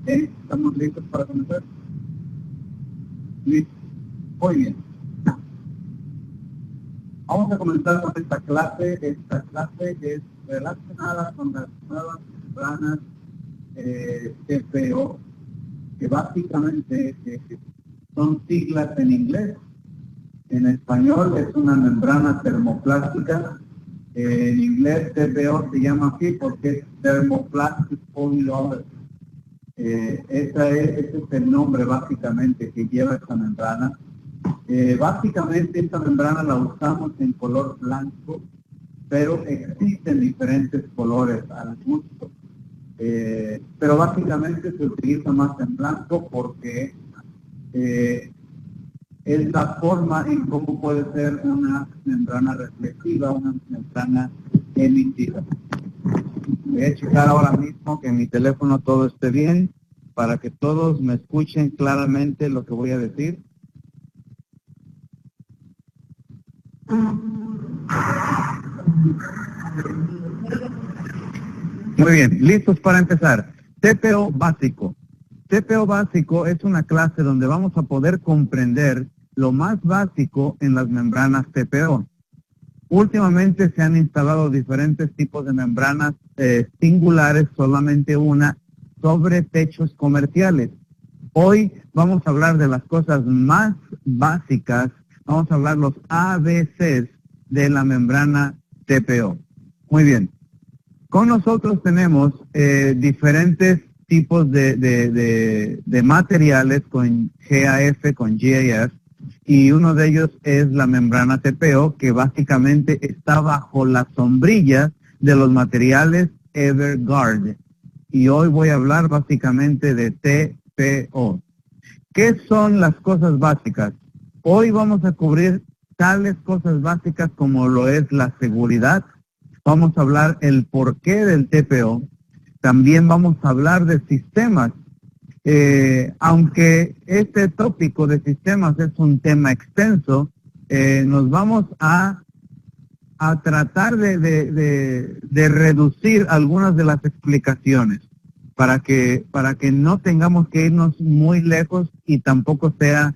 ¿Estamos listos para comenzar? ¿Listo? Muy bien. Vamos a comenzar con esta clase. Esta clase es relacionada con las nuevas membranas TPO, que básicamente son siglas en inglés. En español es una membrana termoplástica. En inglés TPO se llama así porque es Thermoplastic Polyol. Ese es el nombre básicamente que lleva esta membrana. Básicamente esta membrana la usamos en color blanco, pero existen diferentes colores al gusto. Pero básicamente se utiliza más en blanco porque es la forma en cómo puede ser una membrana reflexiva, una membrana emitida. Voy a checar ahora mismo que en mi teléfono todo esté bien para que todos me escuchen claramente lo que voy a decir. Muy bien, listos para empezar. TPO básico. TPO básico es una clase donde vamos a poder comprender lo más básico en las membranas TPO. Últimamente se han instalado diferentes tipos de membranas singulares, solamente una, sobre techos comerciales. Hoy vamos a hablar de las cosas más básicas, vamos a hablar los ABCs de la membrana TPO. Muy bien. Con nosotros tenemos diferentes tipos de materiales con GAF, con GAF, y uno de ellos es la membrana TPO, que básicamente está bajo la sombrilla de los materiales Everguard. Y hoy voy a hablar básicamente de TPO. ¿Qué son las cosas básicas? Hoy vamos a cubrir tales cosas básicas como lo es la seguridad. Vamos a hablar el porqué del TPO. También vamos a hablar de sistemas. Aunque este tópico de sistemas es un tema extenso, nos vamos a tratar de reducir algunas de las explicaciones para que no tengamos que irnos muy lejos y tampoco sea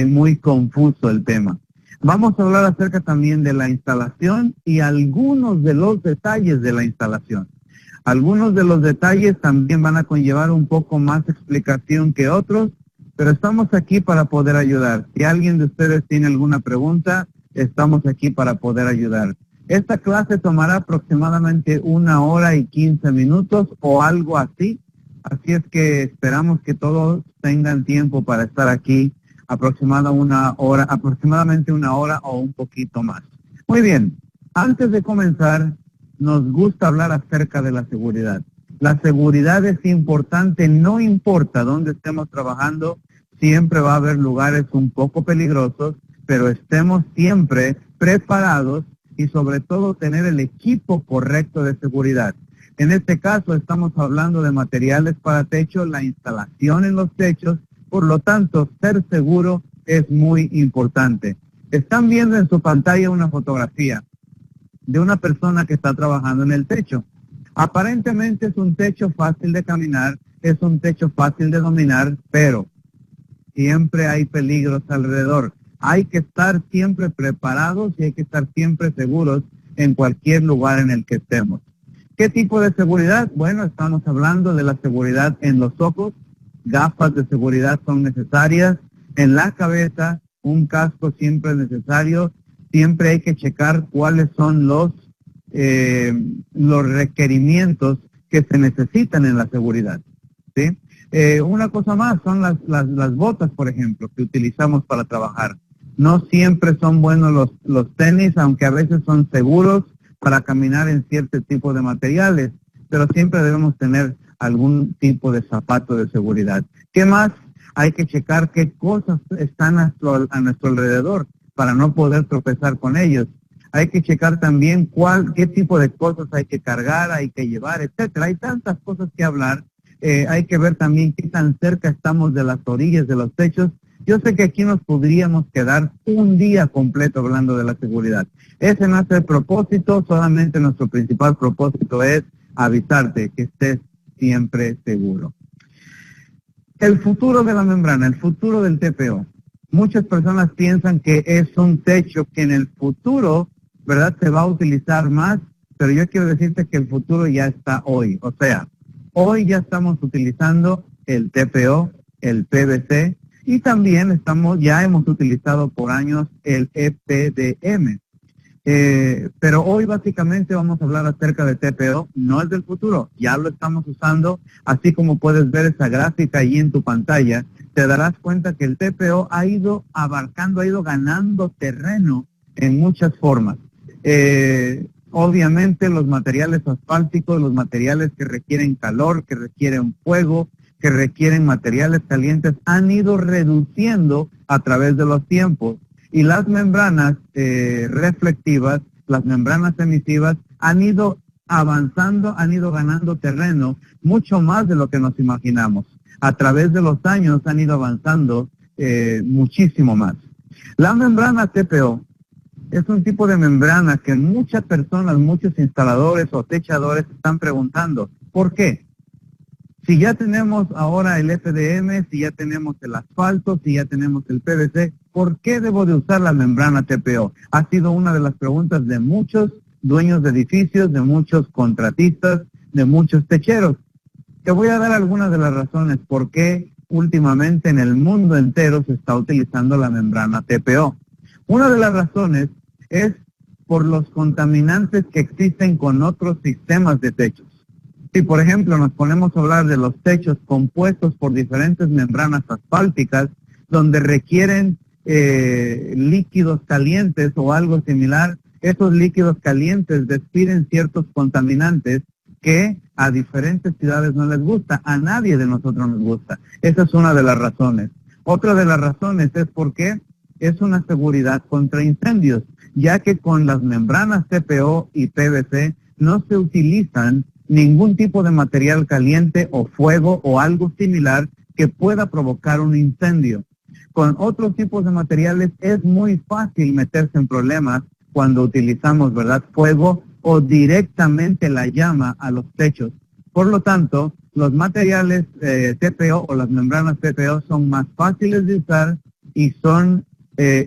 muy confuso el tema. Vamos a hablar acerca también de la instalación y algunos de los detalles de la instalación. Algunos de los detalles también van a conllevar un poco más explicación que otros, pero estamos aquí para poder ayudar. Si alguien de ustedes tiene alguna pregunta, estamos aquí para poder ayudar. Esta clase tomará aproximadamente 1 hora y 15 minutos o algo así. Así es que esperamos que todos tengan tiempo para estar aquí aproximadamente una hora o un poquito más. Muy bien, antes de comenzar, nos gusta hablar acerca de la seguridad. La seguridad es importante, no importa dónde estemos trabajando, siempre va a haber lugares un poco peligrosos, pero estemos siempre preparados y sobre todo tener el equipo correcto de seguridad. En este caso estamos hablando de materiales para techo, la instalación en los techos, por lo tanto ser seguro es muy importante. Están viendo en su pantalla una fotografía de una persona que está trabajando en el techo. Aparentemente es un techo fácil de caminar, es un techo fácil de dominar, pero siempre hay peligros alrededor. Hay que estar siempre preparados y hay que estar siempre seguros en cualquier lugar en el que estemos. ¿Qué tipo de seguridad? Bueno, estamos hablando de la seguridad en los ojos, gafas de seguridad son necesarias, en la cabeza, un casco siempre es necesario. Siempre hay que checar cuáles son los requerimientos que se necesitan en la seguridad, ¿sí? Una cosa más son las botas, por ejemplo, que utilizamos para trabajar. No siempre son buenos los tenis, aunque a veces son seguros para caminar en cierto tipo de materiales, pero siempre debemos tener algún tipo de zapato de seguridad. ¿Qué más? Hay que checar qué cosas están a nuestro alrededor para no poder tropezar con ellos. Hay que checar también qué tipo de cosas hay que cargar, hay que llevar, etcétera. Hay tantas cosas que hablar. Hay que ver también qué tan cerca estamos de las orillas de los techos. Yo sé que aquí nos podríamos quedar un día completo hablando de la seguridad. Ese no es el propósito, solamente nuestro principal propósito es avisarte que estés siempre seguro. El futuro de la membrana, el futuro del TPO. Muchas personas piensan que es un techo que en el futuro, ¿verdad?, se va a utilizar más, pero yo quiero decirte que el futuro ya está hoy. O sea, hoy ya estamos utilizando el TPO, el PVC, y también ya hemos utilizado por años el EPDM. Pero hoy básicamente vamos a hablar acerca de TPO, no es del futuro, ya lo estamos usando, así como puedes ver esa gráfica ahí en tu pantalla, te darás cuenta que el TPO ha ido abarcando, ha ido ganando terreno en muchas formas. Obviamente los materiales asfálticos, los materiales que requieren calor, que requieren fuego, que requieren materiales calientes, han ido reduciendo a través de los tiempos. Y las membranas reflectivas, las membranas emisivas, han ido avanzando, han ido ganando terreno, mucho más de lo que nos imaginamos. A través de los años han ido avanzando muchísimo más. La membrana TPO es un tipo de membrana que muchas personas, muchos instaladores o techadores están preguntando, ¿por qué? Si ya tenemos ahora el EPDM, si ya tenemos el asfalto, si ya tenemos el PVC, ¿por qué debo de usar la membrana TPO? Ha sido una de las preguntas de muchos dueños de edificios, de muchos contratistas, de muchos techeros. Te voy a dar algunas de las razones por qué últimamente en el mundo entero se está utilizando la membrana TPO. Una de las razones es por los contaminantes que existen con otros sistemas de techos. Si, por ejemplo, nos ponemos a hablar de los techos compuestos por diferentes membranas asfálticas, donde requieren líquidos calientes o algo similar, esos líquidos calientes despiden ciertos contaminantes que a diferentes ciudades no les gusta, a nadie de nosotros nos gusta. Esa es una de las razones. Otra de las razones es porque es una seguridad contra incendios, ya que con las membranas TPO y PVC no se utilizan ningún tipo de material caliente o fuego o algo similar que pueda provocar un incendio. Con otros tipos de materiales es muy fácil meterse en problemas cuando utilizamos, ¿verdad?, fuego o directamente la llama a los techos. Por lo tanto, los materiales TPO o las membranas TPO son más fáciles de usar y son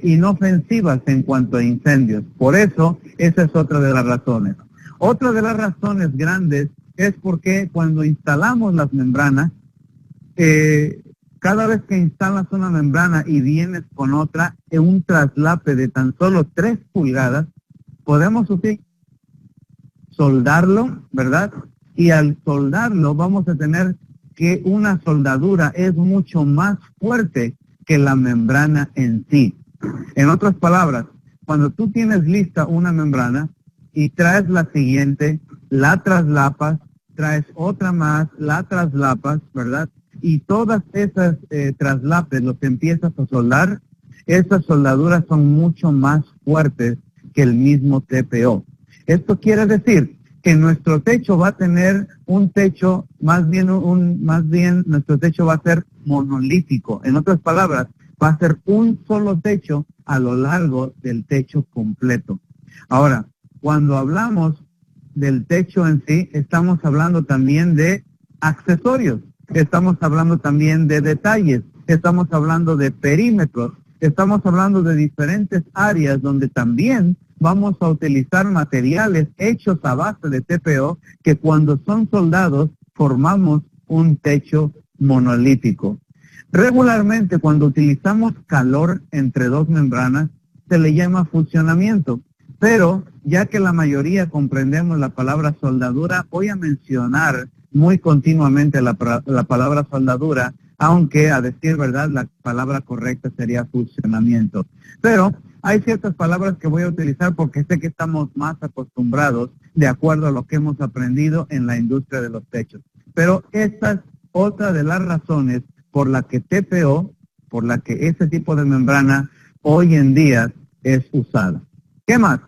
inofensivas en cuanto a incendios. Por eso, esa es otra de las razones. Otra de las razones grandes es porque cuando instalamos las membranas, cada vez que instalas una membrana y vienes con otra en un traslape de tan solo 3 pulgadas, podemos soldarlo, ¿verdad? Y al soldarlo vamos a tener que una soldadura es mucho más fuerte que la membrana en sí. En otras palabras, cuando tú tienes lista una membrana y traes la siguiente, la traslapas, traes otra más, la traslapas, ¿verdad? Y todas esas traslapes los empiezas a soldar, esas soldaduras son mucho más fuertes que el mismo TPO. Esto quiere decir que nuestro techo va a tener un techo, más bien nuestro techo va a ser monolítico. En otras palabras, va a ser un solo techo a lo largo del techo completo. Ahora, cuando hablamos del techo en sí, estamos hablando también de accesorios, estamos hablando también de detalles, estamos hablando de perímetros, estamos hablando de diferentes áreas donde también vamos a utilizar materiales hechos a base de TPO que cuando son soldados formamos un techo monolítico. Regularmente cuando utilizamos calor entre dos membranas se le llama fusionamiento, pero ya que la mayoría comprendemos la palabra soldadura, voy a mencionar muy continuamente la palabra soldadura, aunque a decir verdad la palabra correcta sería fusionamiento. Pero hay ciertas palabras que voy a utilizar porque sé que estamos más acostumbrados de acuerdo a lo que hemos aprendido en la industria de los techos. Pero esta es otra de las razones por la que TPO, por la que ese tipo de membrana hoy en día es usada. ¿Qué más?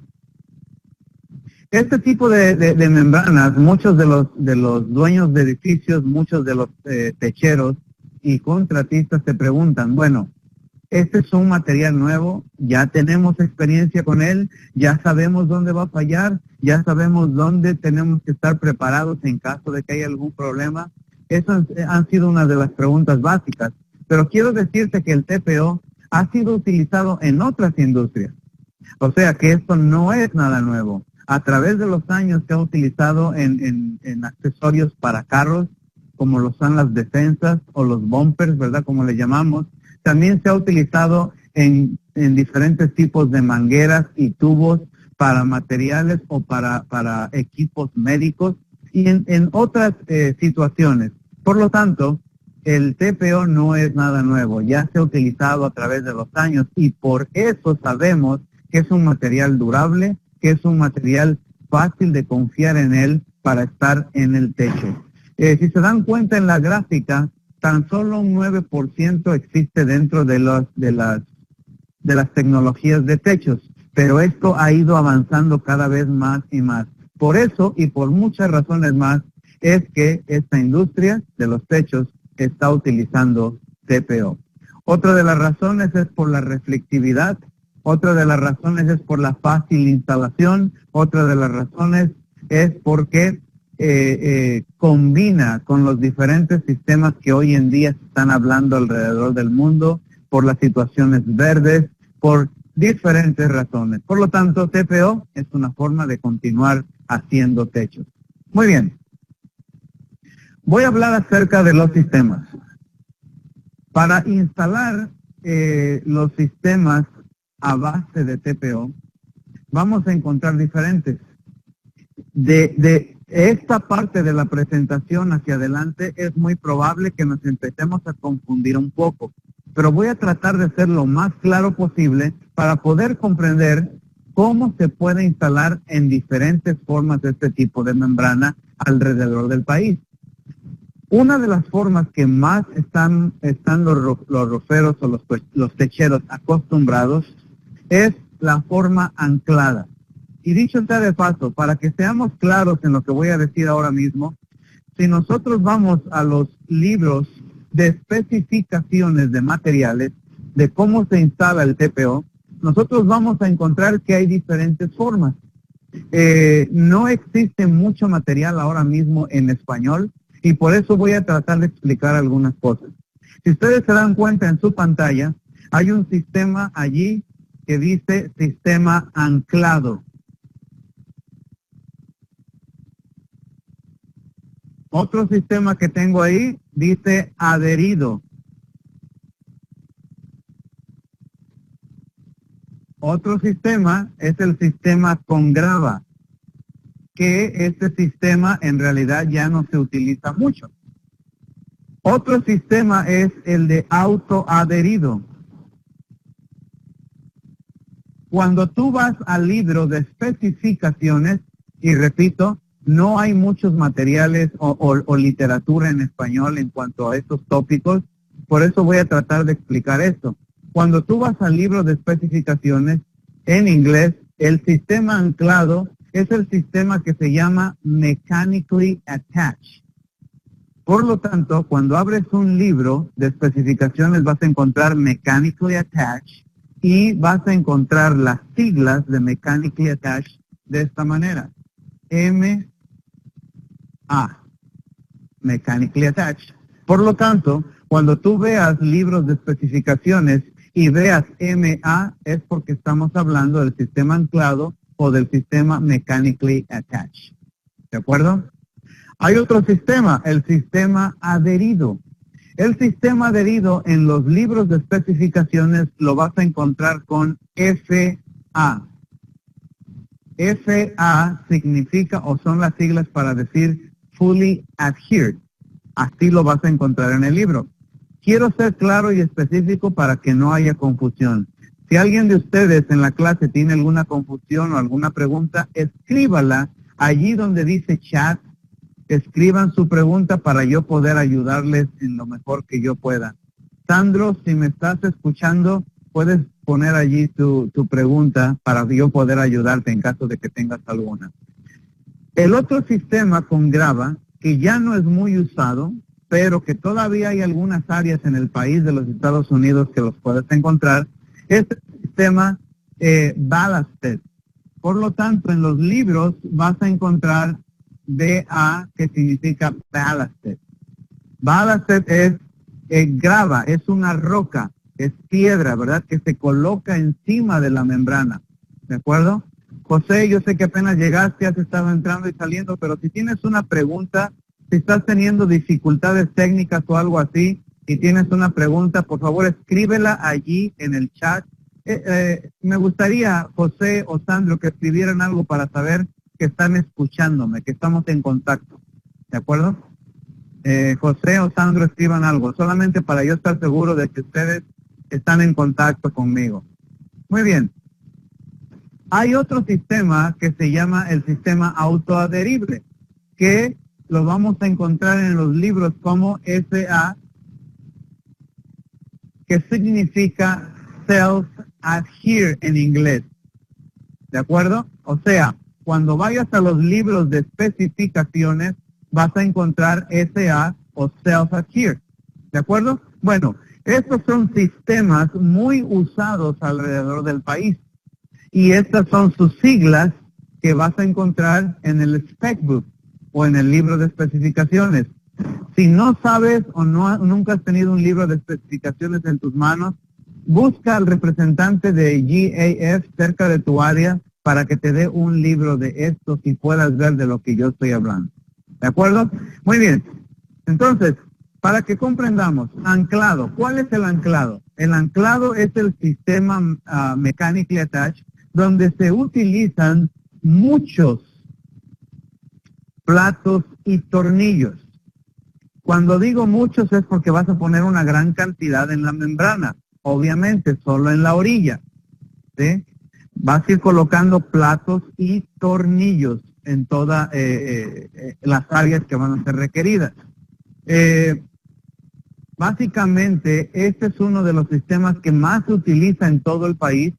Este tipo de membranas, muchos de los dueños de edificios, muchos de los techeros y contratistas se preguntan, bueno, este es un material nuevo, ya tenemos experiencia con él, ya sabemos dónde va a fallar, ya sabemos dónde tenemos que estar preparados en caso de que haya algún problema. Esas han sido una de las preguntas básicas. Pero quiero decirte que el TPO ha sido utilizado en otras industrias. O sea que esto no es nada nuevo. A través de los años se ha utilizado en accesorios para carros, como lo son las defensas o los bumpers, ¿verdad? Como le llamamos. También se ha utilizado en diferentes tipos de mangueras y tubos para materiales o para equipos médicos y en otras situaciones. Por lo tanto, el TPO no es nada nuevo, ya se ha utilizado a través de los años y por eso sabemos que es un material durable, que es un material fácil de confiar en él para estar en el techo. Si se dan cuenta en la gráfica, tan solo un 9% existe dentro de las tecnologías de techos, pero esto ha ido avanzando cada vez más y más. Por eso y por muchas razones más es que esta industria de los techos está utilizando TPO. Otra de las razones es por la reflectividad, otra de las razones es por la fácil instalación, otra de las razones es porque combina con los diferentes sistemas que hoy en día se están hablando alrededor del mundo, por las situaciones verdes, por diferentes razones. Por lo tanto, TPO es una forma de continuar haciendo techos. Muy bien. Voy a hablar acerca de los sistemas. Para instalar los sistemas a base de TPO, vamos a encontrar diferentes. De esta parte de la presentación hacia adelante es muy probable que nos empecemos a confundir un poco, pero voy a tratar de ser lo más claro posible para poder comprender cómo se puede instalar en diferentes formas de este tipo de membrana alrededor del país. Una de las formas que más están los roferos o los techeros acostumbrados es la forma anclada. Y dicho sea de paso, para que seamos claros en lo que voy a decir ahora mismo, si nosotros vamos a los libros de especificaciones de materiales, de cómo se instala el TPO, nosotros vamos a encontrar que hay diferentes formas. No existe mucho material ahora mismo en español y por eso voy a tratar de explicar algunas cosas. Si ustedes se dan cuenta en su pantalla, hay un sistema allí que dice sistema anclado. Otro sistema que tengo ahí dice adherido. Otro sistema es el sistema con grava, que este sistema en realidad ya no se utiliza mucho. Otro sistema es el de autoadherido. Cuando tú vas al libro de especificaciones, y repito, no hay muchos materiales o literatura en español en cuanto a estos tópicos, por eso voy a tratar de explicar esto. Cuando tú vas al libro de especificaciones en inglés, el sistema anclado es el sistema que se llama mechanically attached. Por lo tanto, cuando abres un libro de especificaciones vas a encontrar mechanically attached y vas a encontrar las siglas de mechanically attached de esta manera. MA, mechanically attached. Por lo tanto, cuando tú veas libros de especificaciones y veas MA, es porque estamos hablando del sistema anclado o del sistema mechanically attached. ¿De acuerdo? Hay otro sistema, el sistema adherido. El sistema adherido en los libros de especificaciones lo vas a encontrar con FA. FA significa o son las siglas para decir fully adhered. Así lo vas a encontrar en el libro. Quiero ser claro y específico para que no haya confusión. Si alguien de ustedes en la clase tiene alguna confusión o alguna pregunta, escríbala allí donde dice chat. Escriban su pregunta para yo poder ayudarles en lo mejor que yo pueda. Sandro, si me estás escuchando, puedes poner allí tu pregunta para yo poder ayudarte en caso de que tengas alguna. El otro sistema con grava, que ya no es muy usado, pero que todavía hay algunas áreas en el país de los Estados Unidos que los puedes encontrar, es el sistema ballasted. Por lo tanto, en los libros vas a encontrar BA, que significa ballasted. Ballast es grava, es una roca, es piedra, ¿verdad? Que se coloca encima de la membrana, ¿de acuerdo? José, yo sé que apenas llegaste, has estado entrando y saliendo, pero si tienes una pregunta, si estás teniendo dificultades técnicas o algo así, y tienes una pregunta, por favor escríbela allí en el chat. Me gustaría, José o Sandro, que escribieran algo para saber que están escuchándome, que estamos en contacto, ¿de acuerdo? José o Sandro, escriban algo, solamente para yo estar seguro de que ustedes están en contacto conmigo. Muy bien. Hay otro sistema que se llama el sistema autoadherible, que lo vamos a encontrar en los libros como SA, que significa self-adhere en inglés. ¿De acuerdo? O sea, cuando vayas a los libros de especificaciones, vas a encontrar SA o self-adhere. ¿De acuerdo? Bueno, estos son sistemas muy usados alrededor del país. Y estas son sus siglas que vas a encontrar en el spec book o en el libro de especificaciones. Si no sabes o nunca has tenido un libro de especificaciones en tus manos, busca al representante de GAF cerca de tu área para que te dé un libro de estos y puedas ver de lo que yo estoy hablando. ¿De acuerdo? Muy bien. Entonces, para que comprendamos, anclado. ¿Cuál es el anclado? El anclado es el sistema mechanically attached, donde se utilizan muchos platos y tornillos. Cuando digo muchos es porque vas a poner una gran cantidad en la membrana, obviamente solo en la orilla, ¿sí? Vas a ir colocando platos y tornillos en todas las áreas que van a ser requeridas. Básicamente, este es uno de los sistemas que más se utiliza en todo el país,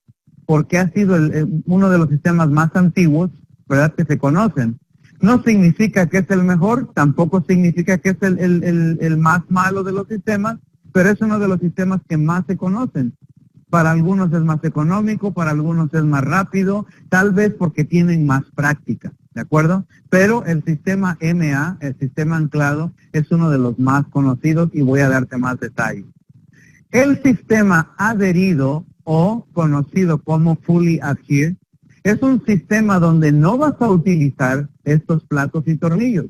porque ha sido uno de los sistemas más antiguos, ¿verdad?, que se conocen. No significa que es el mejor, tampoco significa que es el más malo de los sistemas, pero es uno de los sistemas que más se conocen. Para algunos es más económico, para algunos es más rápido, tal vez porque tienen más práctica, ¿de acuerdo? Pero el sistema MA, el sistema anclado, es uno de los más conocidos y voy a darte más detalles. El sistema adherido o conocido como fully adhere es un sistema donde no vas a utilizar estos platos y tornillos.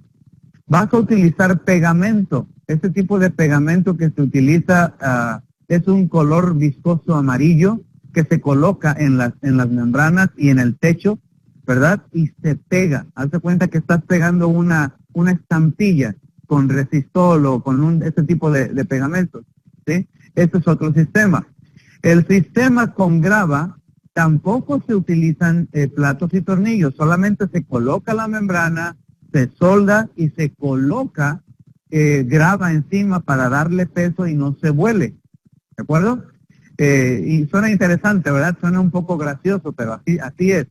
Vas a utilizar pegamento. Este tipo de pegamento que se utiliza es un color viscoso amarillo que se coloca en las membranas y en el techo, ¿verdad? Y se pega. Hazte cuenta que estás pegando una estampilla con resistol o con este tipo de pegamentos, ¿sí? Este es otro sistema. El sistema con grava tampoco se utilizan platos y tornillos, solamente se coloca la membrana, se solda y se coloca grava encima para darle peso y no se vuele, ¿de acuerdo? Y suena interesante, ¿verdad? Suena un poco gracioso, pero así es.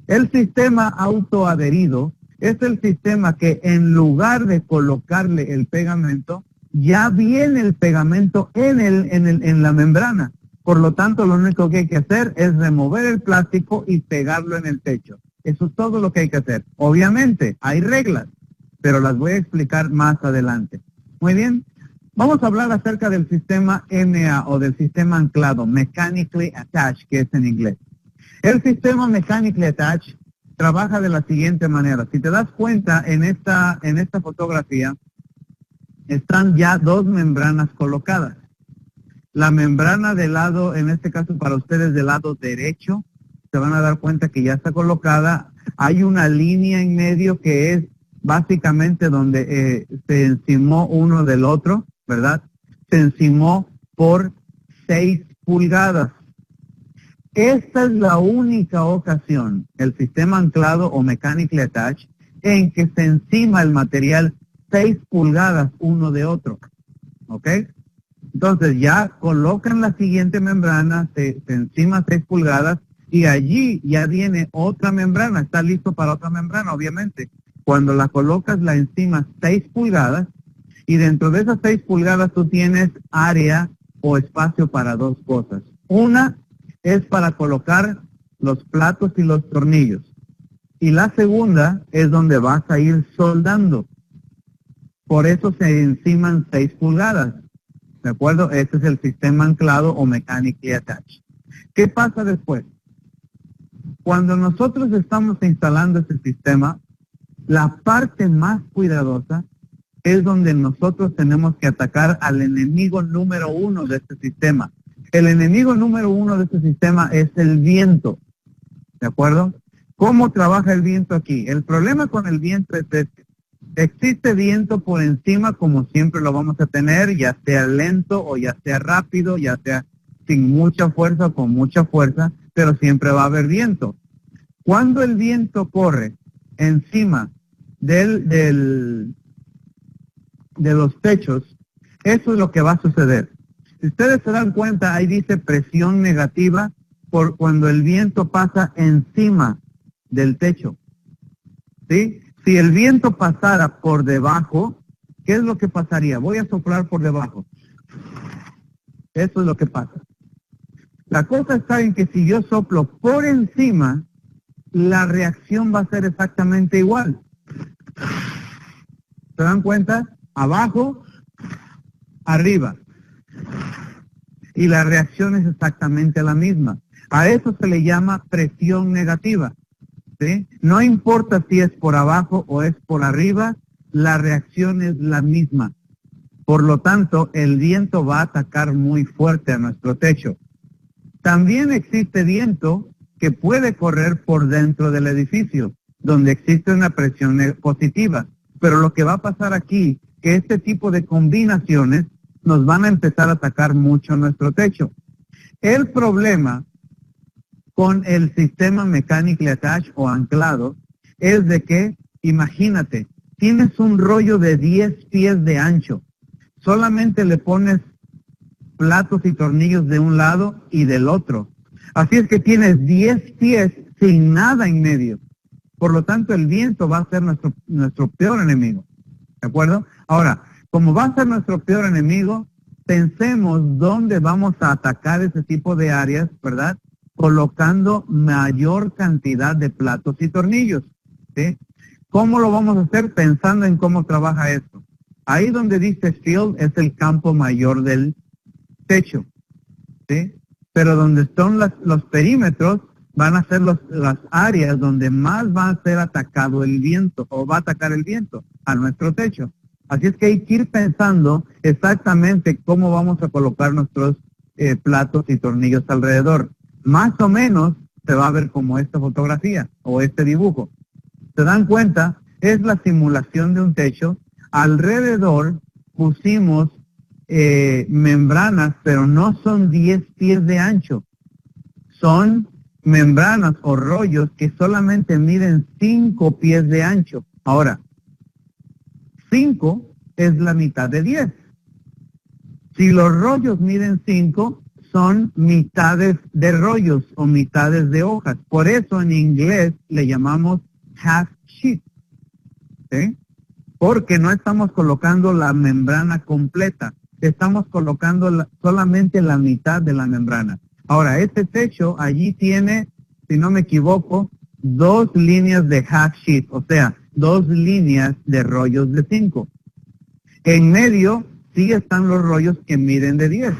El sistema autoadherido es el sistema que en lugar de colocarle el pegamento, ya viene el pegamento en la membrana. Por lo tanto, lo único que hay que hacer es remover el plástico y pegarlo en el techo. Eso es todo lo que hay que hacer. Obviamente, hay reglas, pero las voy a explicar más adelante. Muy bien. Vamos a hablar acerca del sistema MA o del sistema anclado, Mechanically Attached, que es en inglés. El sistema Mechanically Attached trabaja de la siguiente manera. Si te das cuenta, en esta fotografía están ya dos membranas colocadas. La membrana del lado, en este caso para ustedes del lado derecho, se van a dar cuenta que ya está colocada. Hay una línea en medio que es básicamente donde se encimó uno del otro, ¿verdad? Se encimó por 6 pulgadas. Esta es la única ocasión, el sistema anclado o mechanically attached, en que se encima el material 6 pulgadas uno de otro, ¿ok? Entonces ya colocan la siguiente membrana, se encima 6 pulgadas y allí ya viene otra membrana, está listo para otra membrana, obviamente. Cuando la colocas la encimas 6 pulgadas y dentro de esas 6 pulgadas tú tienes área o espacio para dos cosas. Una es para colocar los platos y los tornillos y la segunda es donde vas a ir soldando. Por eso se enciman 6 pulgadas. ¿De acuerdo? Este es el sistema anclado o mechanically attached. ¿Qué pasa después? Cuando nosotros estamos instalando este sistema, la parte más cuidadosa es donde nosotros tenemos que atacar al enemigo número 1 de este sistema. El enemigo número 1 de este sistema es el viento. ¿De acuerdo? ¿Cómo trabaja el viento aquí? El problema con el viento es este. Existe viento por encima, como siempre lo vamos a tener, ya sea lento o ya sea rápido, ya sea sin mucha fuerza o con mucha fuerza, pero siempre va a haber viento. Cuando el viento corre encima de los techos, eso es lo que va a suceder. Si ustedes se dan cuenta, ahí dice presión negativa por cuando el viento pasa encima del techo. ¿Sí? Si el viento pasara por debajo, ¿qué es lo que pasaría? Voy a soplar por debajo. Eso es lo que pasa. La cosa está en que si yo soplo por encima, la reacción va a ser exactamente igual. ¿Se dan cuenta? Abajo, arriba. Y la reacción es exactamente la misma. A eso se le llama presión negativa. ¿Sí? No importa si es por abajo o es por arriba, la reacción es la misma. Por lo tanto, el viento va a atacar muy fuerte a nuestro techo. También existe viento que puede correr por dentro del edificio, donde existe una presión positiva. Pero lo que va a pasar aquí, que este tipo de combinaciones nos van a empezar a atacar mucho nuestro techo. El problema con el sistema mechanically attached o anclado es de que, imagínate, tienes un rollo de 10 pies de ancho. Solamente le pones platos y tornillos de un lado y del otro. Así es que tienes 10 pies sin nada en medio. Por lo tanto, el viento va a ser nuestro peor enemigo. ¿De acuerdo? Ahora, como va a ser nuestro peor enemigo, pensemos dónde vamos a atacar ese tipo de áreas, ¿verdad? Colocando mayor cantidad de platos y tornillos. ¿Sí? ¿Cómo lo vamos a hacer? Pensando en cómo trabaja esto. Ahí donde dice field es el campo mayor del techo. ¿Sí? Pero donde están los perímetros van a ser las áreas donde más va a ser atacado el viento o va a atacar el viento a nuestro techo. Así es que hay que ir pensando exactamente cómo vamos a colocar nuestros platos y tornillos alrededor. Más o menos se va a ver como esta fotografía o este dibujo. ¿Se dan cuenta? Es la simulación de un techo. Alrededor pusimos membranas, pero no son 10 pies de ancho. Son membranas o rollos que solamente miden 5 pies de ancho. Ahora, 5 es la mitad de 10. Si los rollos miden 5, son mitades de rollos o mitades de hojas. Por eso en inglés le llamamos half sheet. ¿Sí? Porque no estamos colocando la membrana completa. Estamos colocando solamente la mitad de la membrana. Ahora, este techo allí tiene, si no me equivoco, 2 líneas de half sheet, o sea, 2 líneas de rollos de 5. En medio sí están los rollos que miden de 10.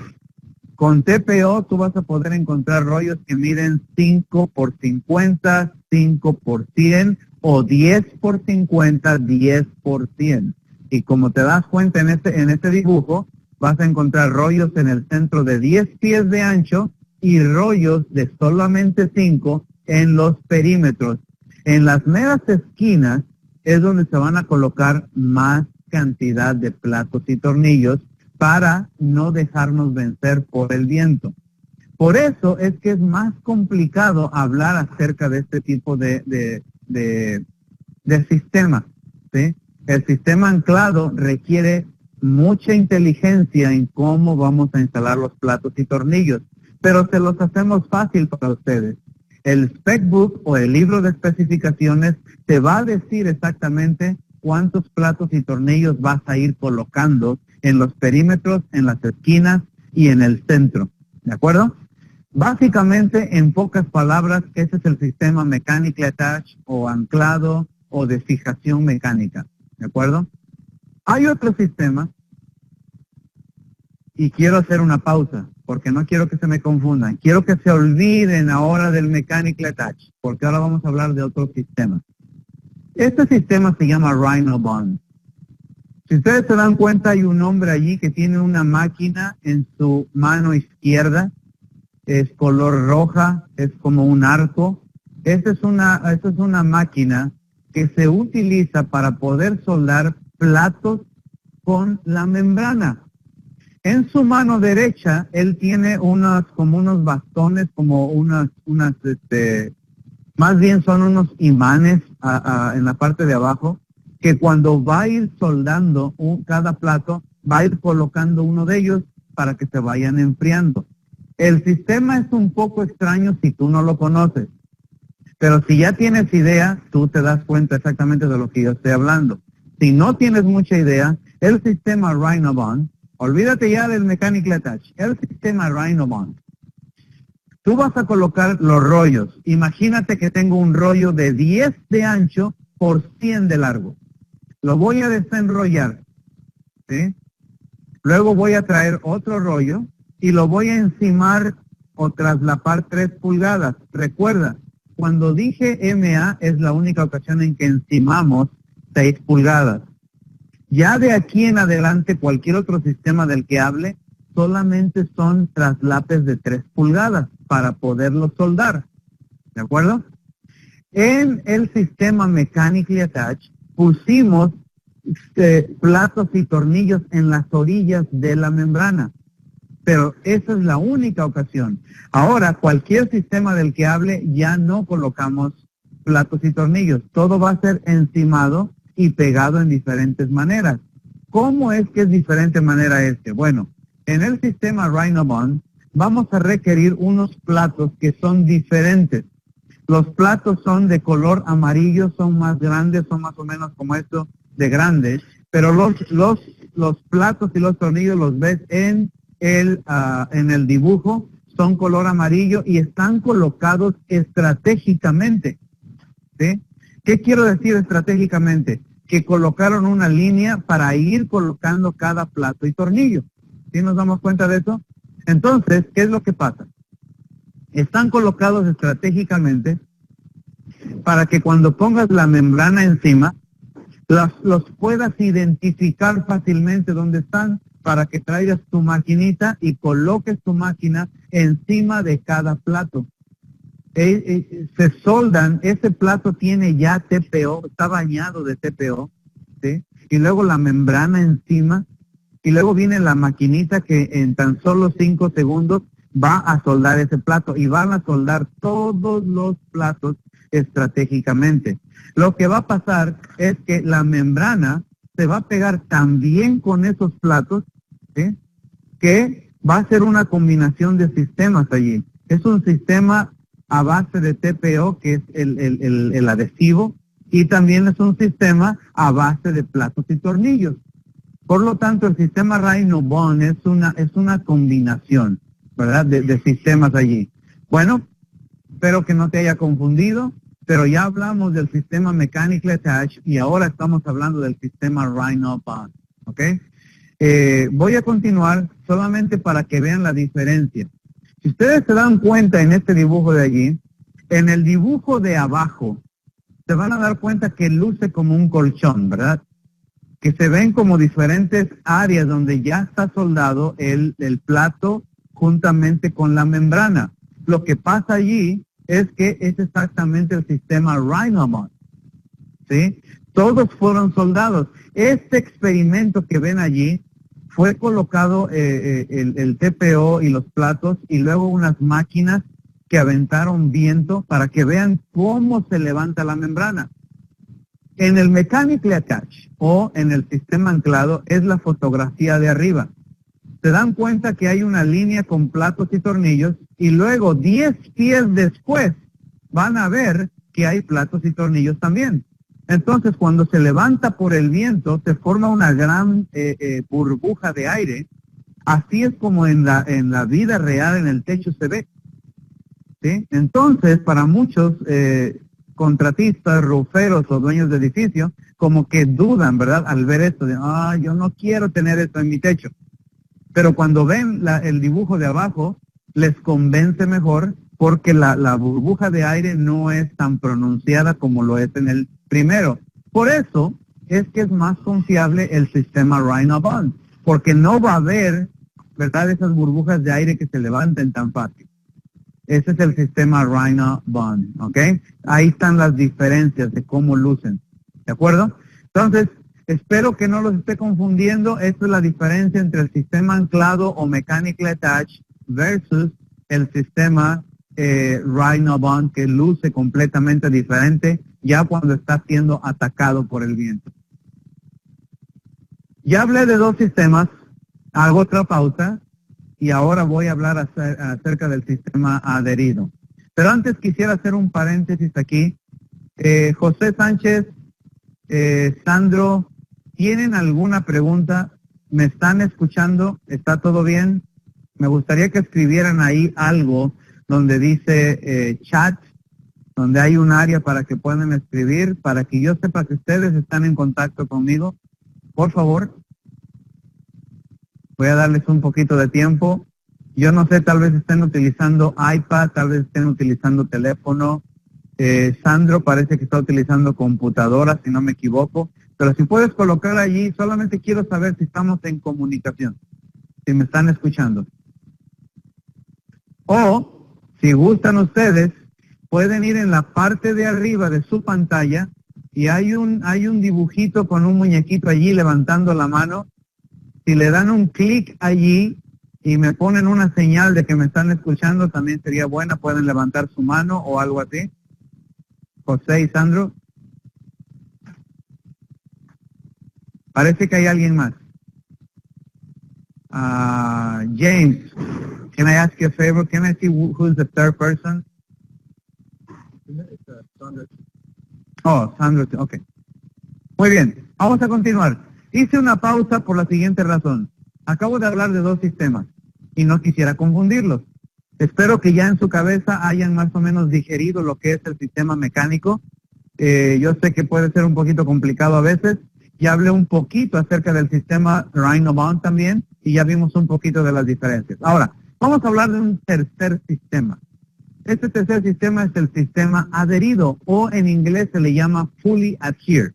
Con TPO tú vas a poder encontrar rollos que miden 5 por 50, 5 por 100 o 10 por 50, 10 por 100. Y como te das cuenta en este dibujo, vas a encontrar rollos en el centro de 10 pies de ancho y rollos de solamente 5 en los perímetros. En las meras esquinas es donde se van a colocar más cantidad de platos y tornillos para no dejarnos vencer por el viento. Por eso es que es más complicado hablar acerca de este tipo de sistema. ¿Sí? El sistema anclado requiere mucha inteligencia en cómo vamos a instalar los platos y tornillos, pero se los hacemos fácil para ustedes. El spec book o el libro de especificaciones te va a decir exactamente cuántos platos y tornillos vas a ir colocando en los perímetros, en las esquinas y en el centro. ¿De acuerdo? Básicamente, en pocas palabras, ese es el sistema mechanically attached o anclado o de fijación mecánica. ¿De acuerdo? Hay otro sistema, y quiero hacer una pausa, porque no quiero que se me confundan. Quiero que se olviden ahora del Mechanical Attach, porque ahora vamos a hablar de otro sistema. Este sistema se llama Rhino Bond. Si ustedes se dan cuenta, hay un hombre allí que tiene una máquina en su mano izquierda, es color roja, es como un arco. Esta es una máquina que se utiliza para poder soldar platos con la membrana. En su mano derecha, él tiene como unos bastones, como más bien son unos imanes en la parte de abajo, que cuando va a ir soldando cada plato, va a ir colocando uno de ellos para que se vayan enfriando. El sistema es un poco extraño si tú no lo conoces, pero si ya tienes idea, tú te das cuenta exactamente de lo que yo estoy hablando. Si no tienes mucha idea, el sistema Rhino Bond, olvídate ya del Mechanical Attach, el sistema Rhino Bond. Tú vas a colocar los rollos. Imagínate que tengo un rollo de 10 de ancho por 100 de largo. Lo voy a desenrollar, ¿sí? Luego voy a traer otro rollo y lo voy a encimar o traslapar 3 pulgadas. Recuerda, cuando dije MA es la única ocasión en que encimamos 6 pulgadas. Ya de aquí en adelante, cualquier otro sistema del que hable, solamente son traslapes de 3 pulgadas para poderlo soldar. ¿De acuerdo? En el sistema Mechanically Attached pusimos platos y tornillos en las orillas de la membrana. Pero esa es la única ocasión. Ahora, cualquier sistema del que hable, ya no colocamos platos y tornillos. Todo va a ser encimado y pegado en diferentes maneras. ¿Cómo es que es diferente manera este? Bueno, en el sistema Rhino Bond vamos a requerir unos platos que son diferentes. Los platos son de color amarillo, son más grandes, son más o menos como esto de grandes, pero los platos y los tornillos los ves en el dibujo, son color amarillo y están colocados estratégicamente. ¿Sí? ¿Qué quiero decir estratégicamente? Que colocaron una línea para ir colocando cada plato y tornillo. ¿Sí nos damos cuenta de eso? Entonces, ¿qué es lo que pasa? Están colocados estratégicamente para que cuando pongas la membrana encima, los puedas identificar fácilmente dónde están, para que traigas tu maquinita y coloques tu máquina encima de cada plato. Se soldan, ese plato tiene ya TPO, está bañado de TPO, ¿sí? Y luego la membrana encima, y luego viene la maquinita que en tan solo 5 segundos va a soldar ese plato, y van a soldar todos los platos estratégicamente. Lo que va a pasar es que la membrana se va a pegar también con esos platos, ¿sí? Que va a ser una combinación de sistemas allí. Es un sistema a base de TPO, que es el adhesivo, y también es un sistema a base de platos y tornillos. Por lo tanto, el sistema Rhino Bond es una combinación, ¿verdad?, de sistemas allí. Bueno, espero que no te haya confundido, pero ya hablamos del sistema Mechanical Attach y ahora estamos hablando del sistema Rhino Bond, ¿ok? Voy a continuar solamente para que vean la diferencia. Si ustedes se dan cuenta en este dibujo de allí, en el dibujo de abajo, se van a dar cuenta que luce como un colchón, ¿verdad? Que se ven como diferentes áreas donde ya está soldado el plato juntamente con la membrana. Lo que pasa allí es que es exactamente el sistema Rhino Bond, ¿sí? Todos fueron soldados. Este experimento que ven allí fue colocado el TPO y los platos y luego unas máquinas que aventaron viento para que vean cómo se levanta la membrana. En el Mechanical Attach o en el sistema anclado es la fotografía de arriba. Se dan cuenta que hay una línea con platos y tornillos y luego 10 pies después van a ver que hay platos y tornillos también. Entonces, cuando se levanta por el viento, se forma una gran burbuja de aire. Así es como en la vida real, en el techo se ve, ¿sí? Entonces, para muchos, contratistas, ruferos o dueños de edificios como que dudan, ¿verdad? Al ver esto de, yo no quiero tener esto en mi techo. Pero cuando ven el dibujo de abajo, les convence mejor porque la burbuja de aire no es tan pronunciada como lo es en el primero. Por eso es que es más confiable el sistema Rhino-Bond, porque no va a haber, ¿verdad?, esas burbujas de aire que se levanten tan fácil. Ese es el sistema Rhino-Bond, ¿ok? Ahí están las diferencias de cómo lucen, ¿de acuerdo? Entonces, espero que no los esté confundiendo. Esta es la diferencia entre el sistema anclado o mechanically attached versus el sistema Rhino-Bond, que luce completamente diferente ya cuando está siendo atacado por el viento. Ya hablé de dos sistemas, hago otra pausa y ahora voy a hablar acerca del sistema adherido. Pero antes quisiera hacer un paréntesis aquí. José Sánchez, Sandro, ¿tienen alguna pregunta? ¿Me están escuchando? ¿Está todo bien? Me gustaría que escribieran ahí algo donde dice chat, donde hay un área para que puedan escribir, para que yo sepa que ustedes están en contacto conmigo. Por favor, voy a darles un poquito de tiempo. Yo no sé, tal vez estén utilizando iPad, tal vez estén utilizando teléfono. Sandro parece que está utilizando computadora, si no me equivoco. Pero si puedes colocar allí, solamente quiero saber si estamos en comunicación, si me están escuchando. O, si gustan ustedes, pueden ir en la parte de arriba de su pantalla y hay un dibujito con un muñequito allí levantando la mano. Si le dan un clic allí y me ponen una señal de que me están escuchando, también sería buena. Pueden levantar su mano o algo así. José y Sandro. Parece que hay alguien más. James, can I ask you a favor? Can I see who's the third person? Oh, Sandro, ok. Muy bien, vamos a continuar. Hice una pausa por la siguiente razón. Acabo de hablar de dos sistemas y no quisiera confundirlos. Espero que ya en su cabeza hayan más o menos digerido lo que es el sistema mecánico. Yo sé que puede ser un poquito complicado a veces. Ya hablé un poquito acerca del sistema Rhino-Bond también y ya vimos un poquito de las diferencias. Ahora, vamos a hablar de un tercer sistema. Este tercer sistema es el sistema adherido, o en inglés se le llama Fully Adhere.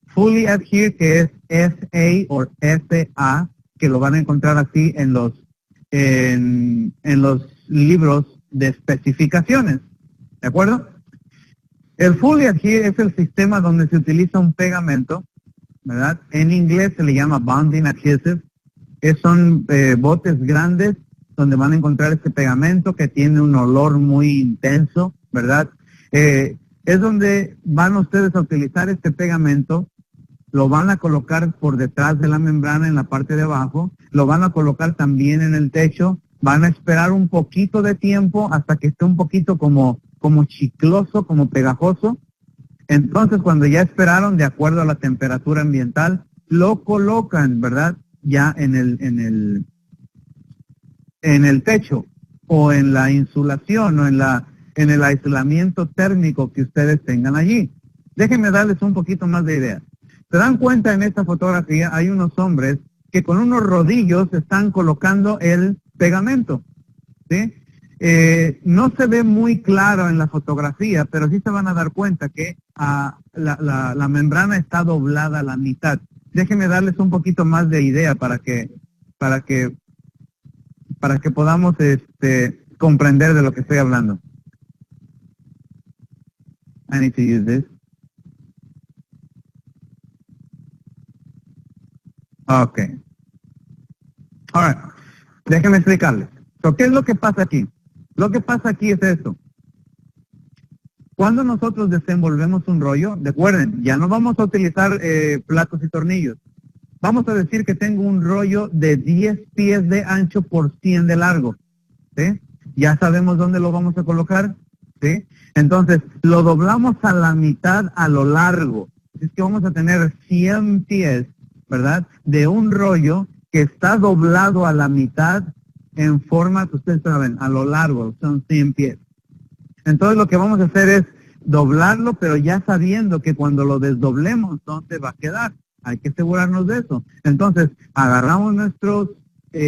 Fully Adhere, que es SA o SA, que lo van a encontrar así en los libros de especificaciones. ¿De acuerdo? El Fully Adhere es el sistema donde se utiliza un pegamento, ¿verdad? En inglés se le llama Bonding Adhesive. Son botes grandes donde van a encontrar este pegamento que tiene un olor muy intenso, ¿verdad? Es donde van ustedes a utilizar este pegamento, lo van a colocar por detrás de la membrana en la parte de abajo, lo van a colocar también en el techo, van a esperar un poquito de tiempo hasta que esté un poquito como chicloso, como pegajoso. Entonces, cuando ya esperaron, de acuerdo a la temperatura ambiental, lo colocan, ¿verdad?, ya en el techo o en la insulación o en el aislamiento térmico que ustedes tengan allí. Déjenme darles un poquito más de idea. Se dan cuenta en esta fotografía, hay unos hombres que con unos rodillos están colocando el pegamento, ¿sí? No se ve muy claro en la fotografía, pero sí se van a dar cuenta que la membrana está doblada a la mitad. Déjenme darles un poquito más de idea para que podamos comprender de lo que estoy hablando. I need to use this. Ok. All right. Déjenme explicarles. ¿Qué es lo que pasa aquí? Lo que pasa aquí es esto. Cuando nosotros desenvolvemos un rollo, recuerden, ya no vamos a utilizar platos y tornillos. Vamos a decir que tengo un rollo de 10 pies de ancho por 100 de largo, ¿sí? Ya sabemos dónde lo vamos a colocar, ¿sí? Entonces, lo doblamos a la mitad a lo largo. Es que vamos a tener 100 pies, ¿verdad?, de un rollo que está doblado a la mitad en forma que ustedes saben, a lo largo, son 100 pies. Entonces, lo que vamos a hacer es, doblarlo, pero ya sabiendo que cuando lo desdoblemos, ¿dónde va a quedar? Hay que asegurarnos de eso. Entonces, agarramos nuestros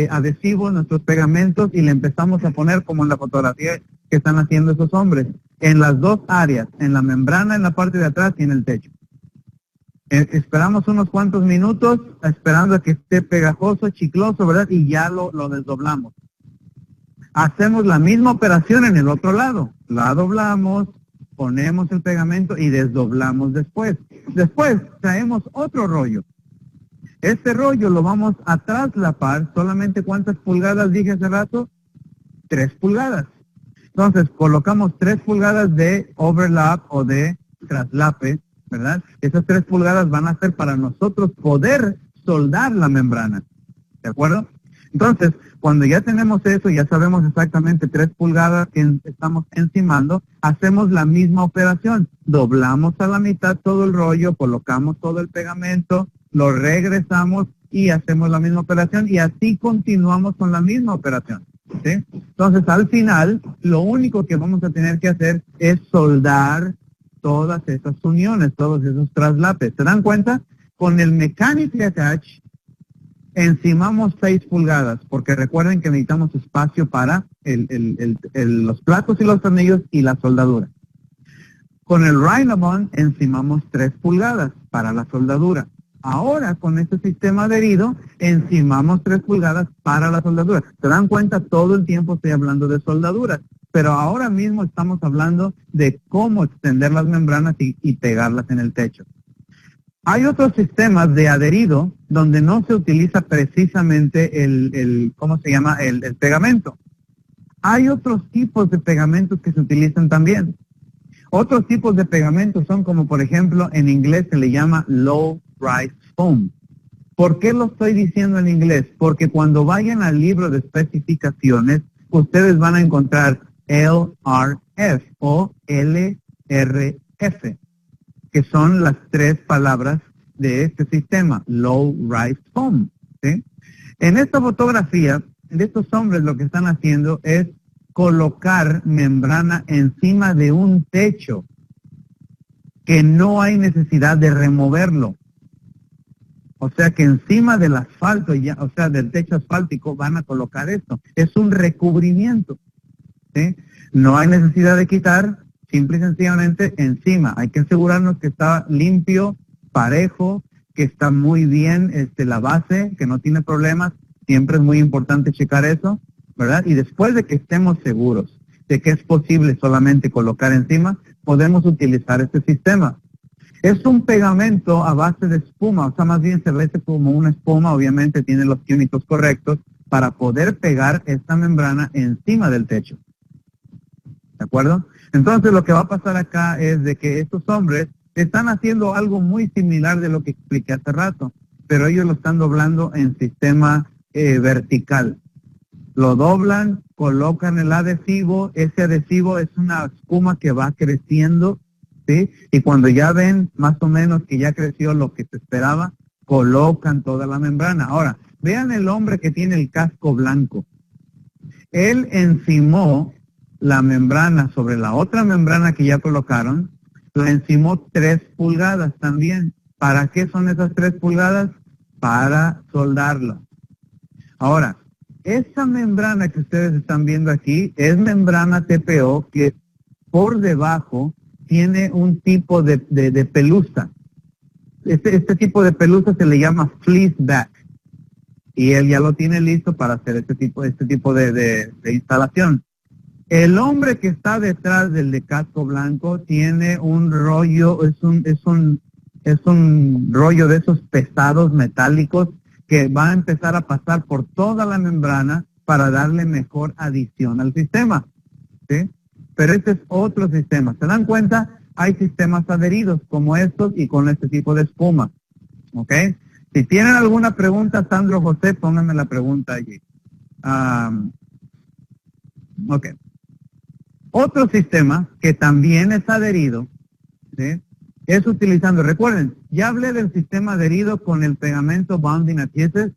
adhesivos, nuestros pegamentos y le empezamos a poner como en la fotografía que están haciendo esos hombres, en las dos áreas, en la membrana, en la parte de atrás y en el techo. Esperamos unos cuantos minutos, esperando a que esté pegajoso, chicloso, ¿verdad? Y ya lo desdoblamos. Hacemos la misma operación en el otro lado. La doblamos, ponemos el pegamento y desdoblamos después. Después traemos otro rollo. Este rollo lo vamos a traslapar. ¿Solamente cuántas pulgadas dije hace rato? 3 pulgadas. Entonces colocamos 3 pulgadas de overlap o de traslape, ¿verdad? Esas 3 pulgadas van a ser para nosotros poder soldar la membrana. ¿De acuerdo? Entonces, cuando ya tenemos eso, ya sabemos exactamente 3 pulgadas que estamos encimando, hacemos la misma operación. Doblamos a la mitad todo el rollo, colocamos todo el pegamento, lo regresamos y hacemos la misma operación y así continuamos con la misma operación. ¿Sí? Entonces, al final, lo único que vamos a tener que hacer es soldar todas esas uniones, todos esos traslapes. ¿Se dan cuenta? Con el Mechanically Attach, encimamos 6 pulgadas, porque recuerden que necesitamos espacio para los platos y los tornillos y la soldadura. Con el Rhino-Bond encimamos 3 pulgadas para la soldadura. Ahora, con este sistema adherido, encimamos 3 pulgadas para la soldadura. ¿Se dan cuenta? Todo el tiempo estoy hablando de soldaduras, pero ahora mismo estamos hablando de cómo extender las membranas y pegarlas en el techo. Hay otros sistemas de adherido donde no se utiliza precisamente ¿cómo se llama? El pegamento. Hay otros tipos de pegamentos que se utilizan también. Otros tipos de pegamentos son como, por ejemplo, en inglés se le llama low rise foam. ¿Por qué lo estoy diciendo en inglés? Porque cuando vayan al libro de especificaciones, ustedes van a encontrar LRF o LRF, que son las 3 palabras de este sistema, Low Rise Foam. ¿Sí? En esta fotografía, de estos hombres lo que están haciendo es colocar membrana encima de un techo que no hay necesidad de removerlo. O sea que encima del asfalto, o sea, del techo asfáltico van a colocar esto. Es un recubrimiento. ¿Sí? No hay necesidad de quitar, simple y sencillamente encima. Hay que asegurarnos que está limpio, parejo, que está muy bien la base, que no tiene problemas. Siempre es muy importante checar eso, ¿verdad? Y después de que estemos seguros de que es posible solamente colocar encima, podemos utilizar este sistema. Es un pegamento a base de espuma, o sea, más bien se ve como una espuma, obviamente tiene los químicos correctos para poder pegar esta membrana encima del techo. ¿De acuerdo? Entonces lo que va a pasar acá es de que estos hombres están haciendo algo muy similar de lo que expliqué hace rato, pero ellos lo están doblando en sistema vertical. Lo doblan, colocan el adhesivo, ese adhesivo es una espuma que va creciendo, ¿sí? Y cuando ya ven más o menos que ya creció lo que se esperaba, colocan toda la membrana. Ahora, vean el hombre que tiene el casco blanco. Él encimó la membrana sobre la otra membrana que ya colocaron, la encimó 3 pulgadas también. ¿Para qué son esas 3 pulgadas? Para soldarlo. Ahora, esa membrana que ustedes están viendo aquí es membrana TPO que por debajo tiene un tipo de pelusa. Este tipo de pelusa se le llama fleece back. Y él ya lo tiene listo para hacer este tipo de instalación. El hombre que está detrás del de casco blanco tiene un rollo, es un rollo de esos pesados metálicos que va a empezar a pasar por toda la membrana para darle mejor adición al sistema. ¿Sí? Pero este es otro sistema. ¿Se dan cuenta? Hay sistemas adheridos como estos y con este tipo de espuma. ¿Ok? Si tienen alguna pregunta, Sandro, José, pónganme la pregunta allí. Ok. Otro sistema que también es adherido, ¿sí? Es utilizando, recuerden, ya hablé del sistema adherido con el pegamento Bonding Adhesive,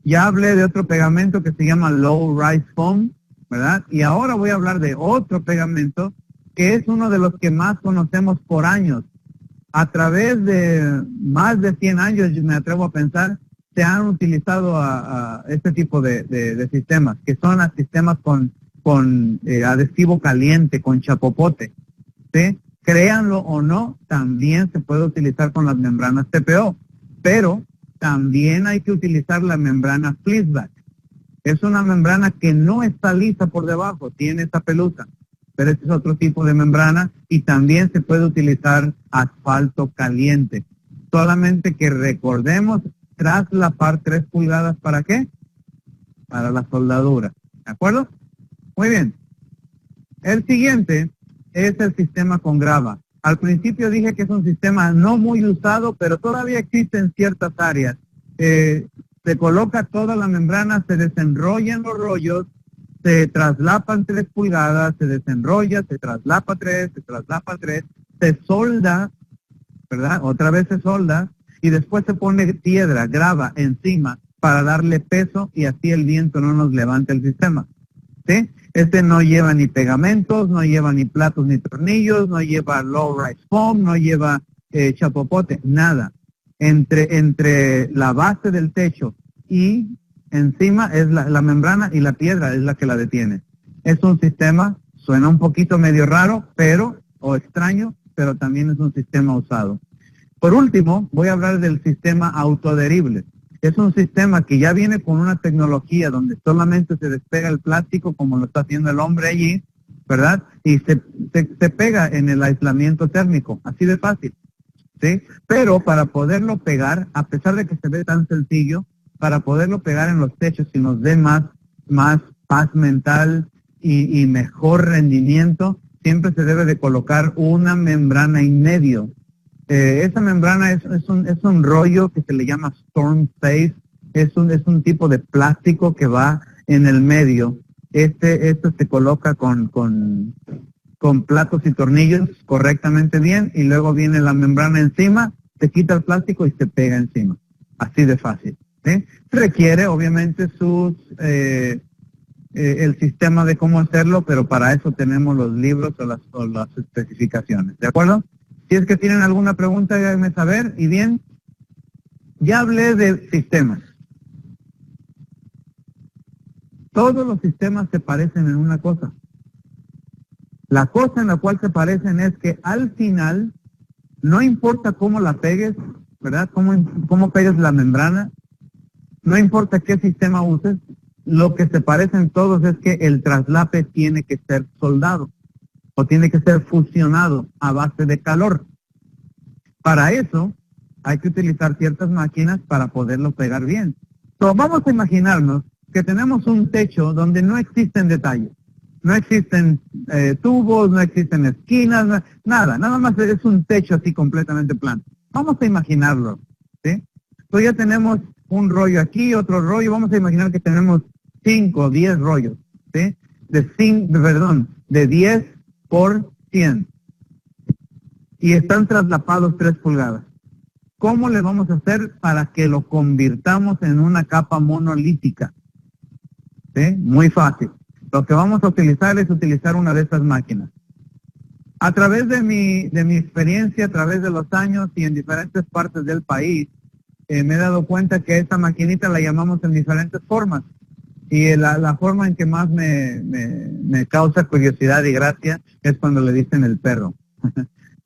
ya hablé de otro pegamento que se llama Low Rise Foam, ¿verdad? Y ahora voy a hablar de otro pegamento que es uno de los que más conocemos por años. A través de más de 100 años, yo me atrevo a pensar, se han utilizado a este tipo de sistemas, que son sistemas con adhesivo caliente, con chapopote, ¿sí? Créanlo o no, también se puede utilizar con las membranas TPO, pero también hay que utilizar la membrana Fleeceback. Es una membrana que no está lisa por debajo, tiene esa pelusa, pero este es otro tipo de membrana y también se puede utilizar asfalto caliente. Solamente que recordemos, traslapar 3 pulgadas, ¿para qué? Para la soldadura, ¿de acuerdo? Muy bien. El siguiente es el sistema con grava. Al principio dije que es un sistema no muy usado, pero todavía existe en ciertas áreas. Se coloca toda la membrana, se desenrollan los rollos, se traslapan 3 pulgadas, se desenrolla, se traslapa 3, se traslapa 3, se solda, ¿verdad? Otra vez se solda y después se pone piedra, grava encima para darle peso y así el viento no nos levante el sistema, ¿sí? Este no lleva ni pegamentos, no lleva ni platos ni tornillos, no lleva low rise foam, no lleva chapopote, nada. Entre la base del techo y encima es la membrana y la piedra es la que la detiene. Es un sistema, suena un poquito medio raro, o extraño, pero también es un sistema usado. Por último, voy a hablar del sistema autoadherible. Es un sistema que ya viene con una tecnología donde solamente se despega el plástico como lo está haciendo el hombre allí, ¿verdad? Y se pega en el aislamiento térmico, así de fácil, ¿sí? Pero para poderlo pegar, a pesar de que se ve tan sencillo, para poderlo pegar en los techos y nos dé más paz mental y mejor rendimiento, siempre se debe de colocar una membrana en medio. Esa membrana es un rollo que se le llama Storm Safe, es un tipo de plástico que va en el medio. Esto se coloca con platos y tornillos correctamente bien y luego viene la membrana encima, se quita el plástico y se pega encima. Así de fácil, ¿sí? Requiere obviamente el sistema de cómo hacerlo, pero para eso tenemos los libros o las especificaciones, ¿de acuerdo? Si es que tienen alguna pregunta, déjenme saber. Y bien, ya hablé de sistemas. Todos los sistemas se parecen en una cosa. La cosa en la cual se parecen es que al final, no importa cómo la pegues, ¿verdad? Cómo pegues la membrana, no importa qué sistema uses, lo que se parecen todos es que el traslape tiene que ser soldado o tiene que ser fusionado a base de calor. Para eso hay que utilizar ciertas máquinas para poderlo pegar bien. Entonces, vamos a imaginarnos que tenemos un techo donde no existen detalles. No existen tubos, no existen esquinas, nada más es un techo así completamente plano. Vamos a imaginarlo, ¿sí? Entonces ya tenemos un rollo aquí, otro rollo, vamos a imaginar que tenemos 5 o 10 rollos, ¿sí? De 10 por 100. Y están traslapados 3 pulgadas. ¿Cómo le vamos a hacer para que lo convirtamos en una capa monolítica? ¿Sí? Muy fácil. Lo que vamos a utilizar es utilizar una de estas máquinas. A través de mi experiencia, a través de los años y en diferentes partes del país, me he dado cuenta que esta maquinita la llamamos en diferentes formas. Y la forma en que más me causa curiosidad y gracia es cuando le dicen el perro,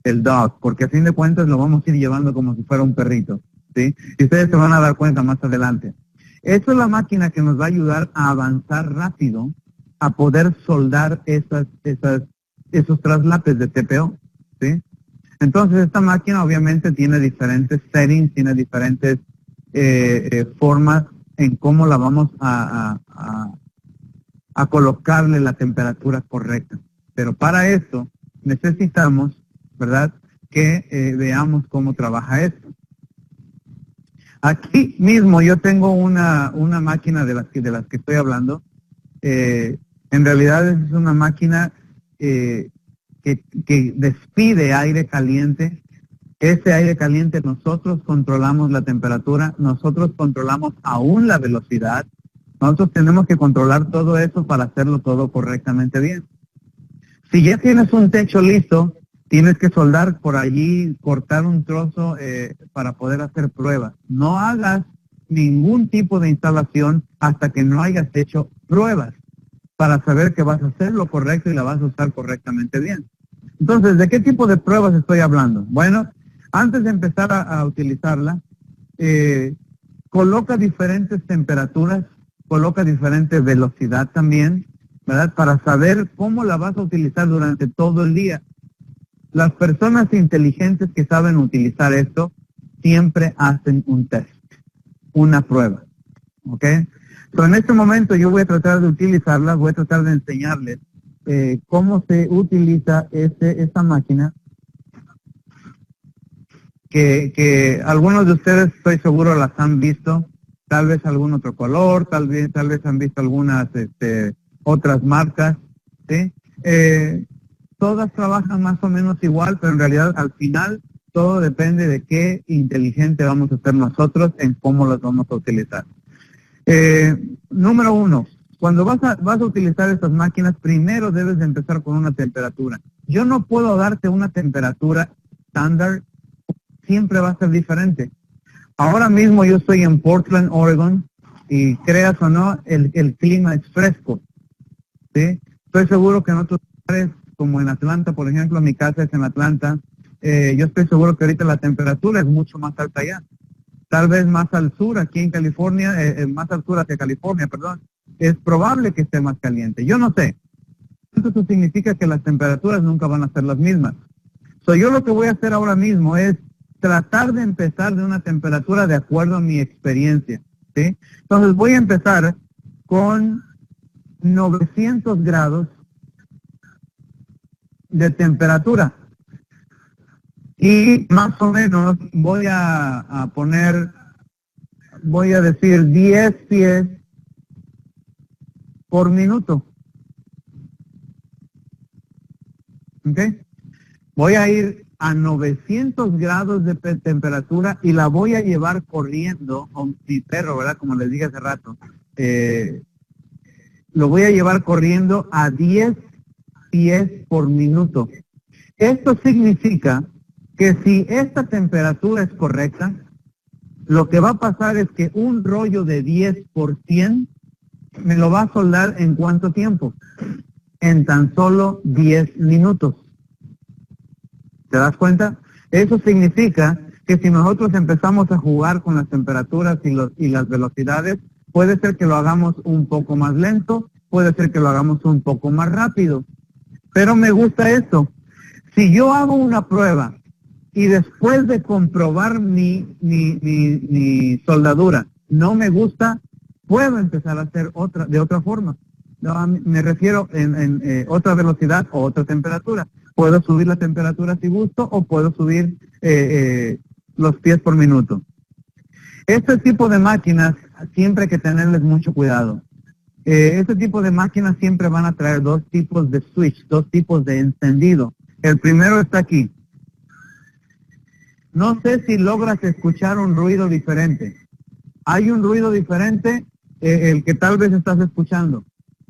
el dog, porque a fin de cuentas lo vamos a ir llevando como si fuera un perrito, ¿sí? Y ustedes se van a dar cuenta más adelante. Esa es la máquina que nos va a ayudar a avanzar rápido, a poder soldar esos traslapes de TPO, ¿sí? Entonces esta máquina obviamente tiene diferentes settings, tiene diferentes formas en cómo la vamos a colocarle la temperatura correcta. Pero para eso necesitamos, ¿verdad?, que veamos cómo trabaja esto. Aquí mismo yo tengo una máquina de las que estoy hablando. En realidad es una máquina que despide aire caliente. Ese aire caliente nosotros controlamos la temperatura, nosotros controlamos aún la velocidad. Nosotros tenemos que controlar todo eso para hacerlo todo correctamente bien. Si ya tienes un techo listo, tienes que soldar por allí, cortar un trozo para poder hacer pruebas. No hagas ningún tipo de instalación hasta que no hayas hecho pruebas para saber que vas a hacer lo correcto y la vas a usar correctamente bien. Entonces, ¿de qué tipo de pruebas estoy hablando? Bueno, antes de empezar a utilizarla, coloca diferentes temperaturas, coloca diferente velocidad también, ¿verdad? Para saber cómo la vas a utilizar durante todo el día. Las personas inteligentes que saben utilizar esto siempre hacen un test, una prueba, ¿ok? Pero en este momento yo voy a tratar de utilizarla, voy a tratar de enseñarles cómo se utiliza esta máquina, que algunos de ustedes estoy seguro las han visto, tal vez algún otro color, tal vez han visto algunas otras marcas, ¿sí? Todas trabajan más o menos igual, pero en realidad al final todo depende de qué inteligente vamos a ser nosotros en cómo las vamos a utilizar. Número uno, cuando vas a utilizar estas máquinas, primero debes de empezar con una temperatura. Yo no puedo darte una temperatura estándar, siempre va a ser diferente. Ahora mismo yo estoy en Portland, Oregon, y creas o no, el clima es fresco, ¿sí? Estoy seguro que en otros lugares, como en Atlanta, por ejemplo, mi casa es en Atlanta, yo estoy seguro que ahorita la temperatura es mucho más alta allá. Tal vez más al sur, aquí en California, más al sur hacia California, perdón, es probable que esté más caliente. Yo no sé. Eso significa que las temperaturas nunca van a ser las mismas. Yo lo que voy a hacer ahora mismo es tratar de empezar de una temperatura de acuerdo a mi experiencia, ¿sí? Entonces voy a empezar con 900 grados de temperatura. Y más o menos voy a decir 10 pies por minuto. ¿Ok? Voy a ir a 900 grados de temperatura y la voy a llevar corriendo, a mi perro, ¿verdad? Como les dije hace rato. Lo voy a llevar corriendo a 10 pies por minuto. Esto significa que si esta temperatura es correcta, lo que va a pasar es que un rollo de 10 por 100 me lo va a soldar ¿en cuánto tiempo? En tan solo 10 minutos. ¿Te das cuenta? Eso significa que si nosotros empezamos a jugar con las temperaturas y las velocidades, puede ser que lo hagamos un poco más lento, puede ser que lo hagamos un poco más rápido. Pero me gusta esto. Si yo hago una prueba y después de comprobar mi soldadura no me gusta, puedo empezar a hacer de otra forma. No, me refiero en otra velocidad o otra temperatura. Puedo subir la temperatura si gusto o puedo subir los pies por minuto. Este tipo de máquinas siempre hay que tenerles mucho cuidado. Este tipo de máquinas siempre van a traer dos tipos de switch, dos tipos de encendido. El primero está aquí. No sé si logras escuchar un ruido diferente. Hay un ruido diferente, el que tal vez estás escuchando,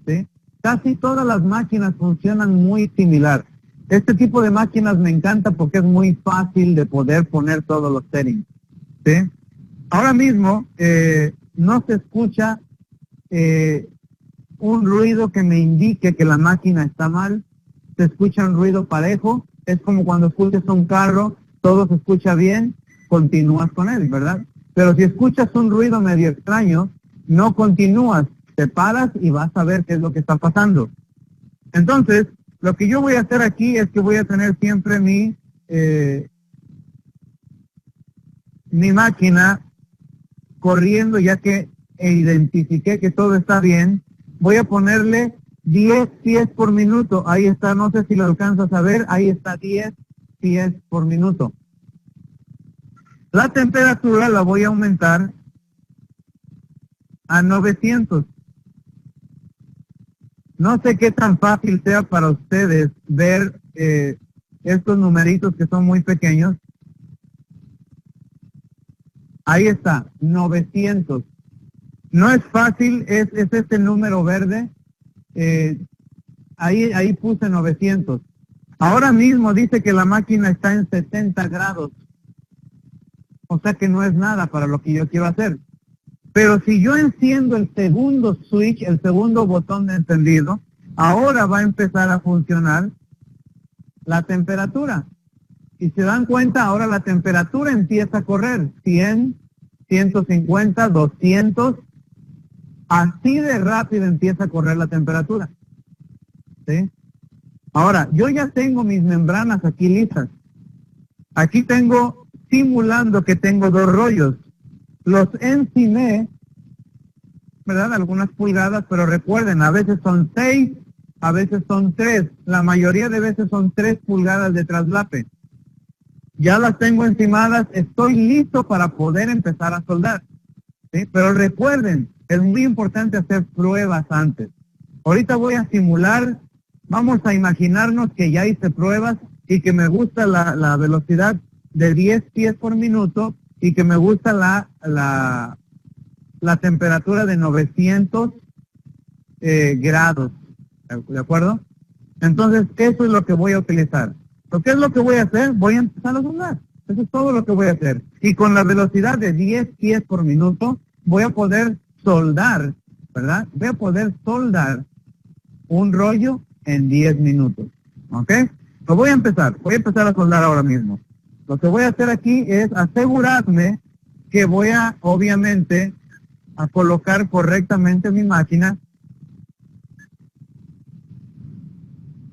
¿sí? Casi todas las máquinas funcionan muy similar. Este tipo de máquinas me encanta porque es muy fácil de poder poner todos los settings, ¿sí? Ahora mismo no se escucha un ruido que me indique que la máquina está mal. Se escucha un ruido parejo. Es como cuando escuchas un carro, todo se escucha bien, continúas con él, ¿verdad? Pero si escuchas un ruido medio extraño, no continúas, te paras y vas a ver qué es lo que está pasando. Entonces, lo que yo voy a hacer aquí es que voy a tener siempre mi máquina corriendo, ya que identifiqué que todo está bien. Voy a ponerle 10 pies por minuto. Ahí está, no sé si lo alcanzas a ver, ahí está 10 pies por minuto. La temperatura la voy a aumentar a 900. No sé qué tan fácil sea para ustedes ver estos numeritos que son muy pequeños. Ahí está, 900. No es fácil, es este número verde. ahí puse 900. Ahora mismo dice que la máquina está en 70 grados. O sea que no es nada para lo que yo quiero hacer. Pero si yo enciendo el segundo switch, el segundo botón de encendido, ahora va a empezar a funcionar la temperatura. Y se dan cuenta, ahora la temperatura empieza a correr. 100, 150, 200. Así de rápido empieza a correr la temperatura. ¿Sí? Ahora, yo ya tengo mis membranas aquí listas. Aquí tengo, simulando que tengo 2 rollos. Los encimé, ¿verdad? Algunas pulgadas, pero recuerden, a veces son 6, a veces son 3. La mayoría de veces son 3 pulgadas de traslape. Ya las tengo encimadas, estoy listo para poder empezar a soldar. ¿Sí? Pero recuerden, es muy importante hacer pruebas antes. Ahorita voy a simular, vamos a imaginarnos que ya hice pruebas y que me gusta la velocidad de 10 pies por minuto y que me gusta la temperatura de 900 grados. ¿De acuerdo? Entonces, eso es lo que voy a utilizar. ¿Qué es lo que voy a hacer? Voy a empezar a soldar. Eso es todo lo que voy a hacer. Y con la velocidad de 10 pies por minuto, voy a poder soldar, ¿verdad? Voy a poder soldar un rollo en 10 minutos. ¿Ok? Lo voy a empezar a soldar ahora mismo. Lo que voy a hacer aquí es asegurarme que voy a, obviamente, a colocar correctamente mi máquina.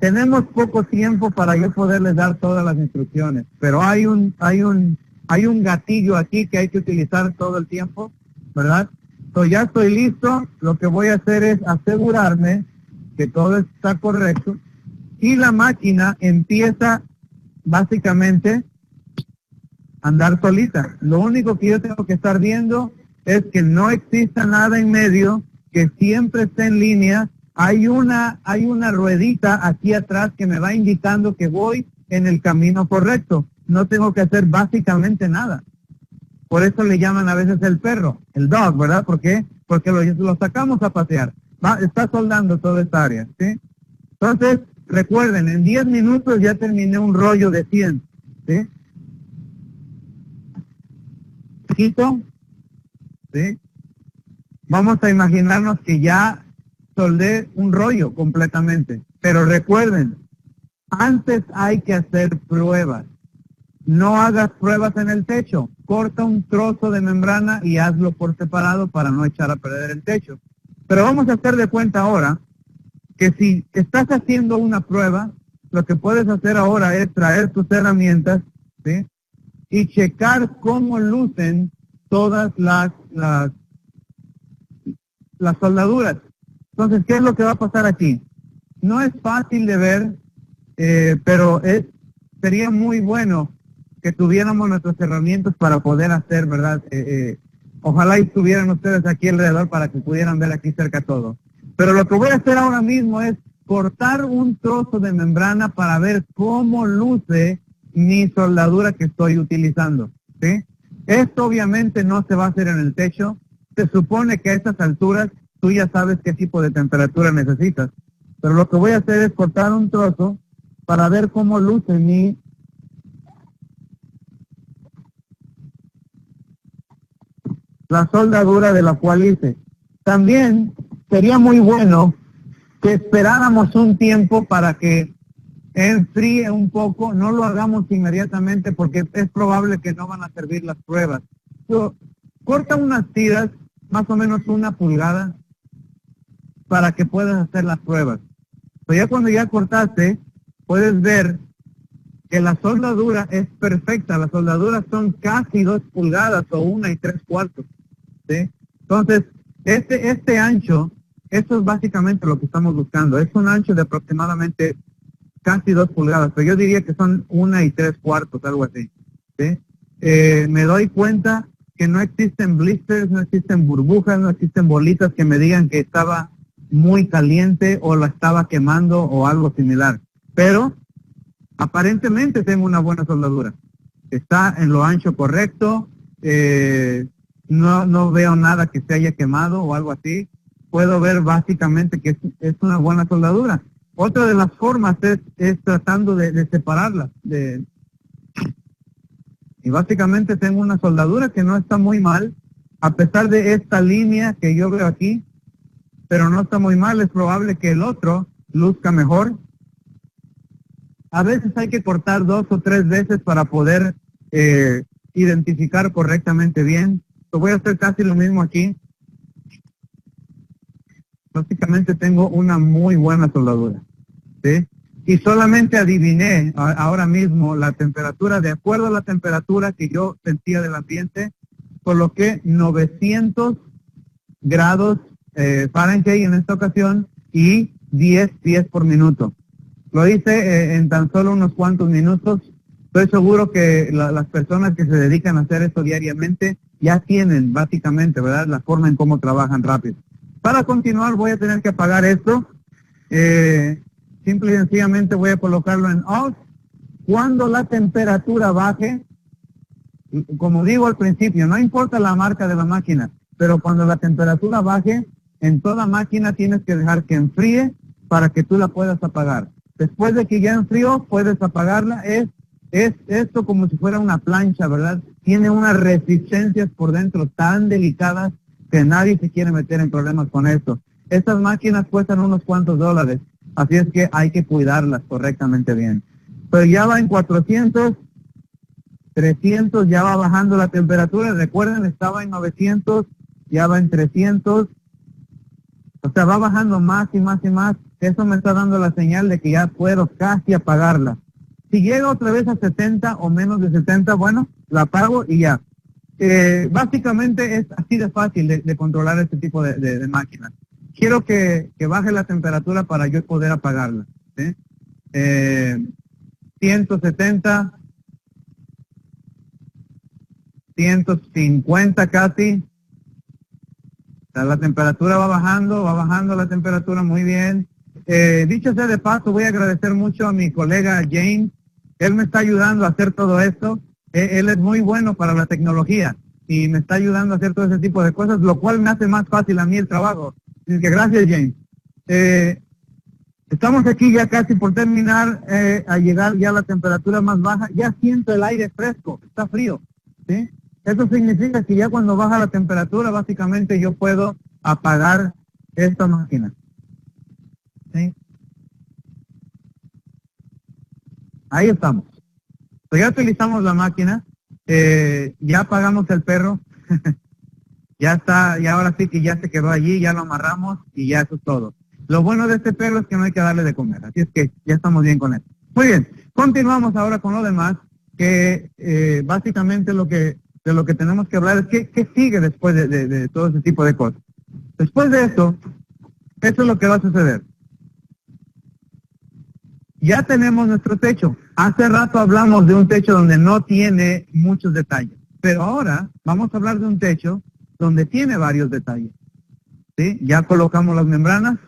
Tenemos poco tiempo para yo poderles dar todas las instrucciones, pero hay un gatillo aquí que hay que utilizar todo el tiempo, ¿verdad? Entonces ya estoy listo, lo que voy a hacer es asegurarme que todo está correcto y la máquina empieza básicamente a andar solita. Lo único que yo tengo que estar viendo es que no exista nada en medio, que siempre esté en línea. Hay una ruedita aquí atrás que me va indicando que voy en el camino correcto. No tengo que hacer básicamente nada. Por eso le llaman a veces el perro, el dog, ¿verdad? ¿Por qué? Porque lo sacamos a pasear. Está soldando toda esta área, ¿sí? Entonces, recuerden, en 10 minutos ya terminé un rollo de 100, ¿sí? Quito, ¿sí? Vamos a imaginarnos que ya soldé un rollo completamente. Pero recuerden, antes hay que hacer pruebas. No hagas pruebas en el techo. Corta un trozo de membrana y hazlo por separado para no echar a perder el techo. Pero vamos a hacer de cuenta ahora que si estás haciendo una prueba, lo que puedes hacer ahora es traer tus herramientas, ¿sí? Y checar cómo lucen todas las soldaduras. Entonces, ¿qué es lo que va a pasar aquí? No es fácil de ver, pero sería muy bueno que tuviéramos nuestras herramientas para poder hacer, ¿verdad? Ojalá y estuvieran ustedes aquí alrededor para que pudieran ver aquí cerca todo. Pero lo que voy a hacer ahora mismo es cortar un trozo de membrana para ver cómo luce mi soldadura que estoy utilizando, ¿sí? Esto obviamente no se va a hacer en el techo. Se supone que a estas alturas tú ya sabes qué tipo de temperatura necesitas. Pero lo que voy a hacer es cortar un trozo para ver cómo luce la soldadura de la cual hice. También sería muy bueno que esperáramos un tiempo para que enfríe un poco. No lo hagamos inmediatamente porque es probable que no van a servir las pruebas. Corta unas tiras, más o menos 1 pulgada, para que puedas hacer las pruebas. Pero ya cuando ya cortaste, puedes ver que la soldadura es perfecta. Las soldaduras son casi 2 pulgadas o 1 3/4. ¿Sí? Entonces, este ancho, eso es básicamente lo que estamos buscando. Es un ancho de aproximadamente casi 2 pulgadas, pero yo diría que son 1 3/4, algo así. ¿Sí? Me doy cuenta que no existen blisters, no existen burbujas, no existen bolitas que me digan que estaba muy caliente o la estaba quemando o algo similar. Pero aparentemente tengo una buena soldadura. Está en lo ancho correcto. No veo nada que se haya quemado o algo así. Puedo ver básicamente que es una buena soldadura. Otra de las formas es tratando de separarlas. Y básicamente tengo una soldadura que no está muy mal, a pesar de esta línea que yo veo aquí, pero no está muy mal. Es probable que el otro luzca mejor. A veces hay que cortar 2 o 3 veces para poder identificar correctamente bien. Yo voy a hacer casi lo mismo aquí. Básicamente tengo una muy buena soldadura, ¿sí? Y solamente adiviné ahora mismo la temperatura, de acuerdo a la temperatura que yo sentía del ambiente, coloqué 900 grados Fahrenheit en esta ocasión y 10 pies por minuto. Lo hice en tan solo unos cuantos minutos. Estoy seguro que las personas que se dedican a hacer esto diariamente ya tienen básicamente, ¿verdad?, la forma en cómo trabajan rápido. Para continuar voy a tener que apagar esto. Simple y sencillamente voy a colocarlo en off. Cuando la temperatura baje, como digo al principio, no importa la marca de la máquina, pero cuando la temperatura baje, en toda máquina tienes que dejar que enfríe para que tú la puedas apagar. Después de que ya enfrió, puedes apagarla. Es esto como si fuera una plancha, ¿verdad? Tiene unas resistencias por dentro tan delicadas que nadie se quiere meter en problemas con esto. Estas máquinas cuestan unos cuantos dólares, así es que hay que cuidarlas correctamente bien. Pero ya va en 400, 300, ya va bajando la temperatura. Recuerden, estaba en 900, ya va en 300. O sea, va bajando más y más y más. Eso me está dando la señal de que ya puedo casi apagarla. Si llega otra vez a 70 o menos de 70, bueno, la apago y ya. Básicamente es así de fácil de controlar este tipo de máquinas. Quiero que baje la temperatura para yo poder apagarla, ¿sí? 170, 150 casi. O sea, la temperatura va bajando la temperatura muy bien. Dicho sea de paso, voy a agradecer mucho a mi colega James. Él me está ayudando a hacer todo esto. Él es muy bueno para la tecnología y me está ayudando a hacer todo ese tipo de cosas, lo cual me hace más fácil a mí el trabajo. Así que gracias, James. Estamos aquí ya casi por terminar, a llegar ya a la temperatura más baja. Ya siento el aire fresco, está frío, ¿sí? Eso significa que ya cuando baja la temperatura, básicamente yo puedo apagar esta máquina, ¿sí? Ahí estamos. Pues ya utilizamos la máquina, ya apagamos el perro, ya está, y ahora sí que ya se quedó allí, ya lo amarramos y ya eso es todo. Lo bueno de este perro es que no hay que darle de comer, así es que ya estamos bien con él. Muy bien, continuamos ahora con lo demás, que básicamente de lo que tenemos que hablar es qué sigue después de todo ese tipo de cosas. Después de eso es lo que va a suceder. Ya tenemos nuestro techo. Hace rato hablamos de un techo donde no tiene muchos detalles, pero ahora vamos a hablar de un techo donde tiene varios detalles, ¿sí? Ya colocamos las membranas.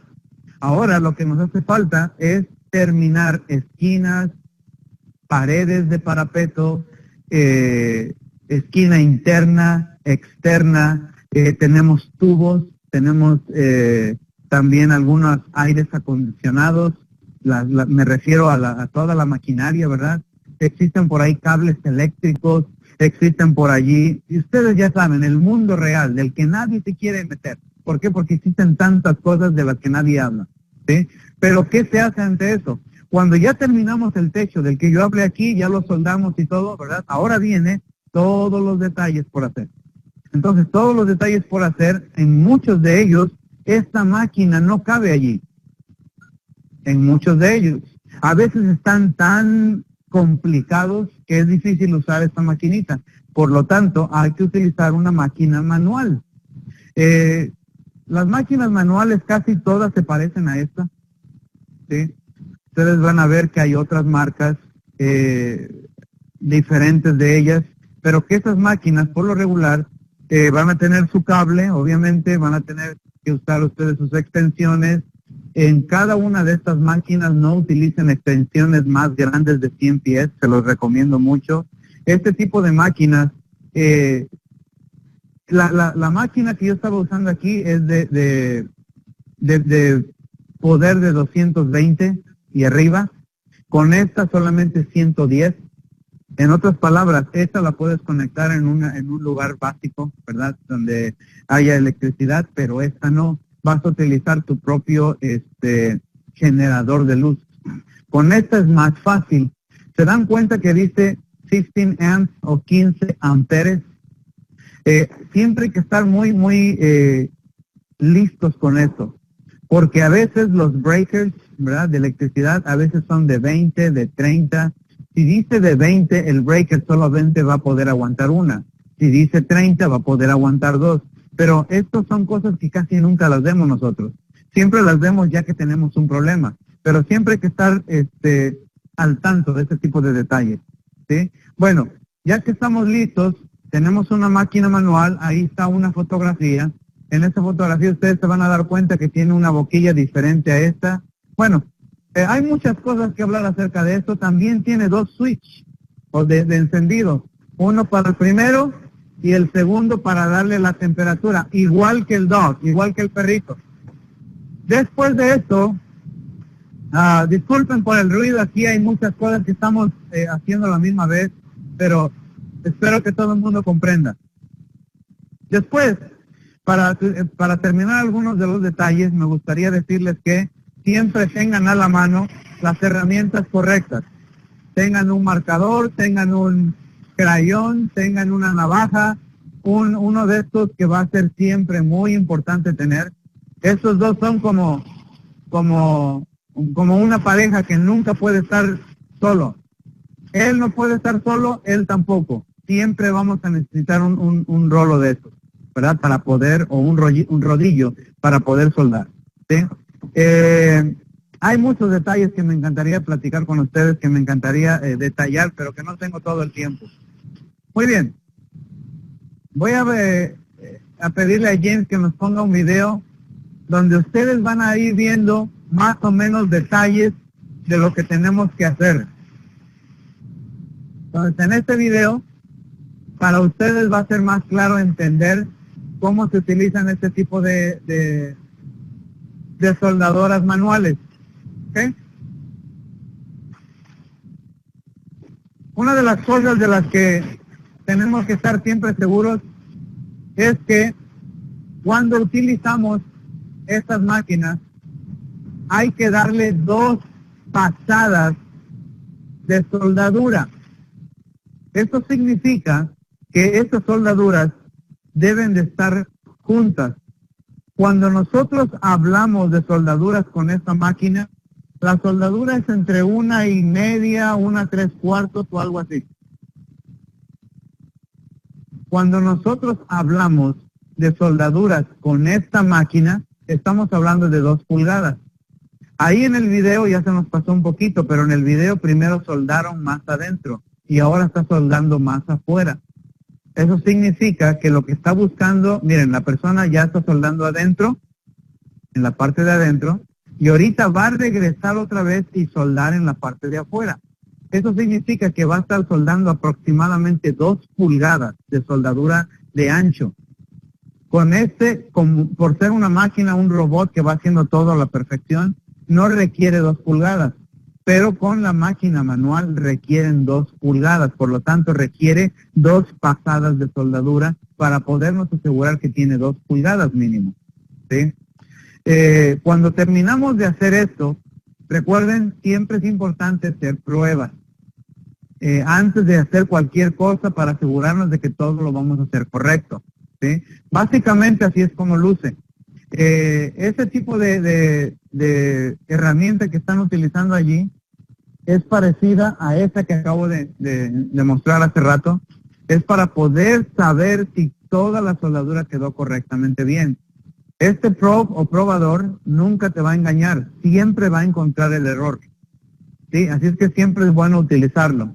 Ahora lo que nos hace falta es terminar esquinas, paredes de parapeto, esquina interna, externa, tenemos tubos, tenemos también algunos aires acondicionados. Me refiero a toda la maquinaria, ¿verdad? Existen por ahí cables eléctricos, existen por allí, y ustedes ya saben, el mundo real, del que nadie se quiere meter. ¿Por qué? Porque existen tantas cosas de las que nadie habla, ¿sí? Pero ¿qué se hace ante eso? Cuando ya terminamos el techo del que yo hablé aquí, ya lo soldamos y todo, ¿verdad? Ahora viene todos los detalles por hacer. Entonces, todos los detalles por hacer, en muchos de ellos, esta máquina no cabe allí. En muchos de ellos. A veces están tan complicados que es difícil usar esta maquinita. Por lo tanto, hay que utilizar una máquina manual. Las máquinas manuales casi todas se parecen a esta, ¿sí? Ustedes van a ver que hay otras marcas diferentes de ellas, pero que esas máquinas, por lo regular, van a tener su cable, obviamente, van a tener que usar ustedes sus extensiones. En cada una de estas máquinas no utilicen extensiones más grandes de 100 pies, se los recomiendo mucho. Este tipo de máquinas, la máquina que yo estaba usando aquí es de poder de 220 y arriba. Con esta solamente 110. En otras palabras, esta la puedes conectar en un lugar básico, ¿verdad? Donde haya electricidad, pero esta no. Vas a utilizar tu propio generador de luz. Con esta es más fácil. ¿Se dan cuenta que dice 15 amps o 15 amperes? Siempre hay que estar muy listos con eso, porque a veces los breakers, ¿verdad?, de electricidad, a veces son de 20, de 30. Si dice de 20, el breaker solamente va a poder aguantar una. Si dice 30, va a poder aguantar dos. Pero estas son cosas que casi nunca las vemos nosotros. Siempre las vemos ya que tenemos un problema. Pero siempre hay que estar al tanto de este tipo de detalles, ¿sí? Bueno, ya que estamos listos, tenemos una máquina manual, ahí está una fotografía. En esta fotografía ustedes se van a dar cuenta que tiene una boquilla diferente a esta. Bueno, hay muchas cosas que hablar acerca de esto. También tiene dos switches de encendido. Uno para el primero y el segundo para darle la temperatura. Igual que el dog, igual que el perrito. Después de esto, disculpen por el ruido. Aquí hay muchas cosas que estamos haciendo a la misma vez. Pero espero que todo el mundo comprenda. Después, para terminar algunos de los detalles, me gustaría decirles que siempre tengan a la mano las herramientas correctas. Tengan un marcador, tengan un crayón, tengan una navaja, uno de estos que va a ser siempre muy importante tener. Estos dos son como una pareja que nunca puede estar solo. Él no puede estar solo, él tampoco. Siempre vamos a necesitar un rolo de estos, ¿verdad? Para poder, o un rodillo para poder soldar, ¿sí? Hay muchos detalles que me encantaría platicar con ustedes, que me encantaría detallar, pero que no tengo todo el tiempo. Muy bien. Voy a pedirle a James que nos ponga un video donde ustedes van a ir viendo más o menos detalles de lo que tenemos que hacer. Entonces, en este video, para ustedes va a ser más claro entender cómo se utilizan este tipo de soldadoras manuales. ¿Okay? Una de las cosas de las que tenemos que estar siempre seguros es que cuando utilizamos estas máquinas hay que darle 2 pasadas de soldadura. Esto significa que estas soldaduras deben de estar juntas. Cuando nosotros hablamos de soldaduras con esta máquina, la soldadura es entre 1,5, 1,75 o algo así. Cuando nosotros hablamos de soldaduras con esta máquina, estamos hablando de 2 pulgadas. Ahí en el video ya se nos pasó un poquito, pero en el video primero soldaron más adentro y ahora está soldando más afuera. Eso significa que lo que está buscando, miren, la persona ya está soldando adentro, en la parte de adentro, y ahorita va a regresar otra vez y soldar en la parte de afuera. Eso significa que va a estar soldando aproximadamente 2 pulgadas de soldadura de ancho. Con por ser una máquina, un robot que va haciendo todo a la perfección, no requiere 2 pulgadas. Pero con la máquina manual requieren 2 pulgadas, por lo tanto requiere 2 pasadas de soldadura para podernos asegurar que tiene 2 pulgadas mínimo, ¿sí? Cuando terminamos de hacer esto, recuerden, siempre es importante hacer pruebas antes de hacer cualquier cosa para asegurarnos de que todo lo vamos a hacer correcto, ¿sí? Básicamente así es como luce. Ese tipo de herramienta que están utilizando allí es parecida a esa que acabo de mostrar hace rato. Es para poder saber si toda la soldadura quedó correctamente bien. Este probe o probador nunca te va a engañar, siempre va a encontrar el error, ¿sí? Así es que siempre es bueno utilizarlo.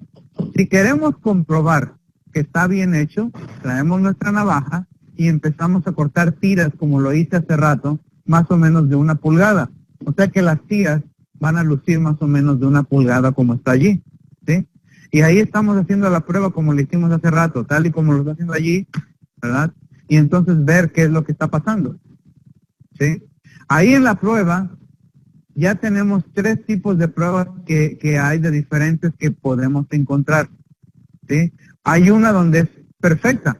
Si queremos comprobar que está bien hecho, traemos nuestra navaja y empezamos a cortar tiras como lo hice hace rato, más o menos de 1 pulgada. O sea que las tiras van a lucir más o menos de 1 pulgada como está allí, ¿sí? Y ahí estamos haciendo la prueba como lo hicimos hace rato, tal y como lo está haciendo allí, ¿verdad? Y entonces ver qué es lo que está pasando, ¿sí? Ahí en la prueba ya tenemos 3 tipos de pruebas que hay de diferentes que podemos encontrar, ¿sí? Hay una donde es perfecta,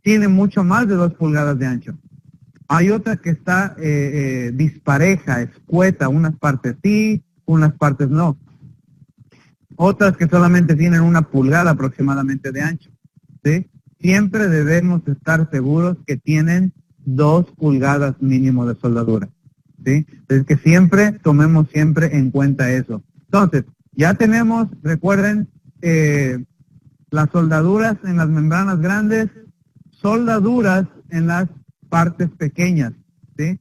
tiene mucho más de 2 pulgadas de ancho. Hay otra que está dispareja, escueta, unas partes sí, unas partes no. Otras que solamente tienen 1 pulgada aproximadamente de ancho, ¿sí? Siempre debemos estar seguros que tienen 2 pulgadas mínimo de soldadura, ¿sí? Es que siempre tomemos siempre en cuenta eso. Entonces, ya tenemos, recuerden, las soldaduras en las membranas grandes, soldaduras en las partes pequeñas, ¿sí?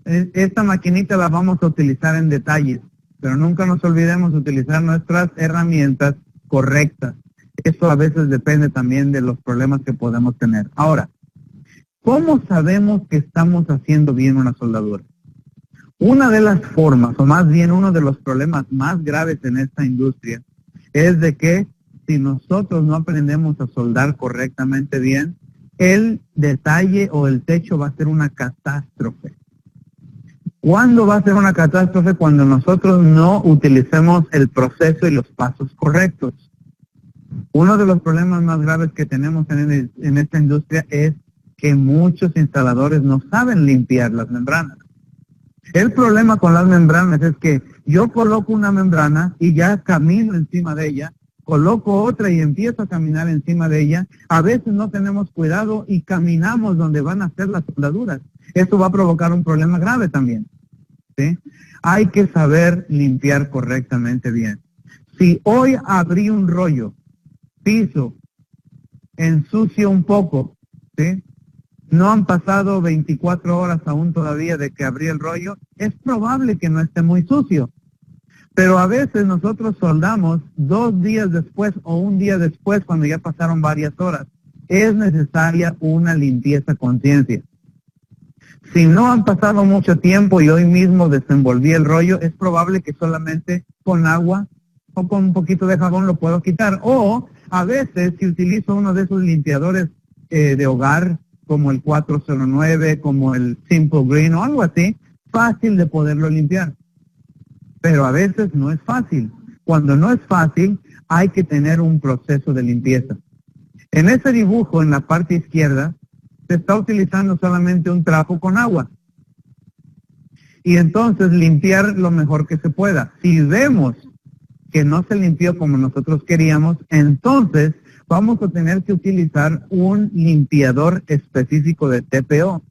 Esta maquinita la vamos a utilizar en detalles, pero nunca nos olvidemos utilizar nuestras herramientas correctas. Eso a veces depende también de los problemas que podemos tener. Ahora, ¿cómo sabemos que estamos haciendo bien una soldadura? Una de las formas, o más bien uno de los problemas más graves en esta industria, es de que si nosotros no aprendemos a soldar correctamente bien, el detalle o el techo va a ser una catástrofe. ¿Cuándo va a ser una catástrofe? Cuando nosotros no utilicemos el proceso y los pasos correctos. Uno de los problemas más graves que tenemos en esta industria es que muchos instaladores no saben limpiar las membranas. El problema con las membranas es que yo coloco una membrana y ya camino encima de ella, coloco otra y empiezo a caminar encima de ella. A veces no tenemos cuidado y caminamos donde van a ser las soldaduras. Eso va a provocar un problema grave también, ¿sí? Hay que saber limpiar correctamente bien. Si hoy abrí un rollo, piso, ensucio un poco, ¿sí? No han pasado 24 horas aún todavía de que abrí el rollo, es probable que no esté muy sucio. Pero a veces nosotros soldamos 2 días después o un día después cuando ya pasaron varias horas. Es necesaria una limpieza conciencia. Si no han pasado mucho tiempo y hoy mismo desenvolví el rollo, es probable que solamente con agua o con un poquito de jabón lo puedo quitar. O a veces si utilizo uno de esos limpiadores de hogar, como el 409, como el Simple Green o algo así, fácil de poderlo limpiar. Pero a veces no es fácil. Cuando no es fácil, hay que tener un proceso de limpieza. En ese dibujo, en la parte izquierda, se está utilizando solamente un trapo con agua. Y entonces limpiar lo mejor que se pueda. Si vemos que no se limpió como nosotros queríamos, entonces vamos a tener que utilizar un limpiador específico de TPO.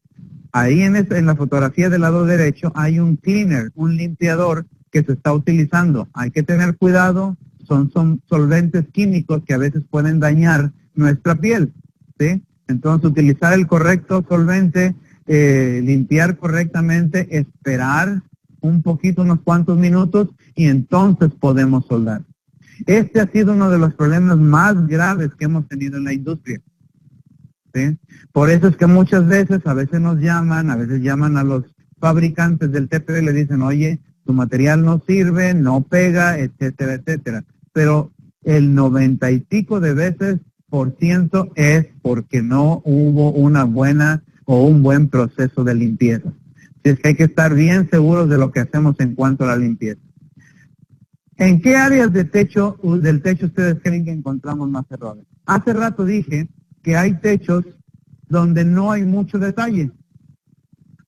Ahí en la fotografía del lado derecho hay un cleaner, un limpiador que se está utilizando. Hay que tener cuidado, son solventes químicos que a veces pueden dañar nuestra piel, ¿sí? Entonces utilizar el correcto solvente, limpiar correctamente, esperar un poquito, unos cuantos minutos y entonces podemos soldar. Este ha sido uno de los problemas más graves que hemos tenido en la industria, ¿sí? Por eso es que muchas veces, a veces nos llaman, a veces llaman a los fabricantes del TPO y le dicen, oye, tu material no sirve, no pega, etcétera, etcétera. Pero el 90 y pico de veces % es porque no hubo una buena o un buen proceso de limpieza. Así es que hay que estar bien seguros de lo que hacemos en cuanto a la limpieza. ¿En qué áreas del techo ustedes creen que encontramos más errores? Hace rato dije que hay techos donde no hay mucho detalle,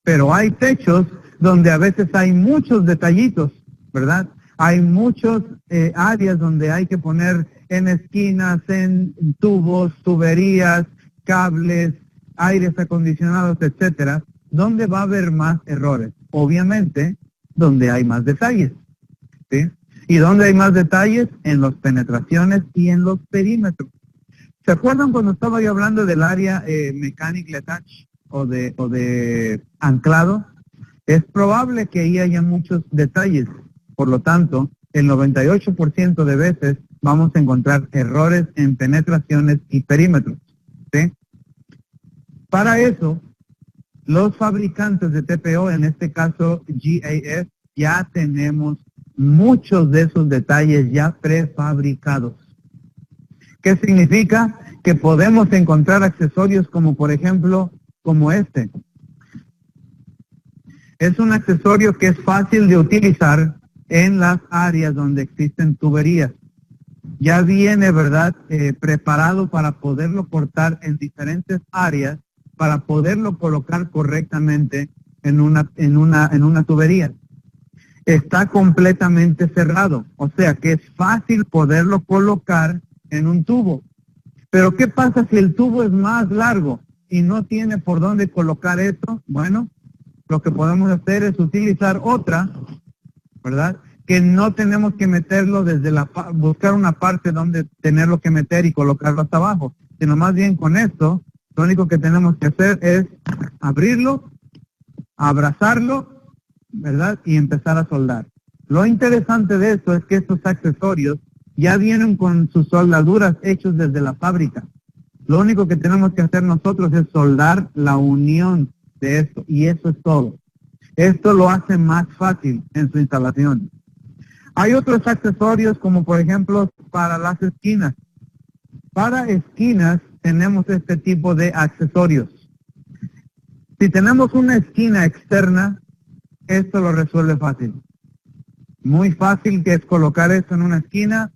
pero hay techos donde a veces hay muchos detallitos, ¿verdad? Hay muchas áreas donde hay que poner en esquinas, en tubos, tuberías, cables, aires acondicionados, etcétera, donde va a haber más errores. Obviamente, donde hay más detalles, ¿sí? ¿Y dónde hay más detalles? En las penetraciones y en los perímetros. ¿Se acuerdan cuando estaba yo hablando del área mechanical attach o de anclado? Es probable que ahí haya muchos detalles. Por lo tanto, el 98% de veces vamos a encontrar errores en penetraciones y perímetros, ¿sí? Para eso, los fabricantes de TPO, en este caso GAF, ya tenemos muchos de esos detalles ya prefabricados. ¿Qué significa? Que podemos encontrar accesorios como, por ejemplo, como este. Es un accesorio que es fácil de utilizar en las áreas donde existen tuberías. Ya viene, ¿verdad?, preparado para poderlo cortar en diferentes áreas, para poderlo colocar correctamente en una tubería. Está completamente cerrado, o sea que es fácil poderlo colocar en un tubo. Pero ¿qué pasa si el tubo es más largo y no tiene por dónde colocar esto? Bueno, lo que podemos hacer es utilizar otra, ¿verdad?, que no tenemos que meterlo desde buscar una parte donde tenerlo que meter y colocarlo hasta abajo, sino más bien con esto, lo único que tenemos que hacer es abrirlo, abrazarlo, ¿verdad?, y empezar a soldar. Lo interesante de esto es que estos accesorios ya vienen con sus soldaduras hechos desde la fábrica. Lo único que tenemos que hacer nosotros es soldar la unión de esto, y eso es todo. Esto lo hace más fácil en su instalación. Hay otros accesorios como por ejemplo para las esquinas. Para esquinas tenemos este tipo de accesorios. Si tenemos una esquina externa, esto lo resuelve fácil. Muy fácil, que es colocar esto en una esquina,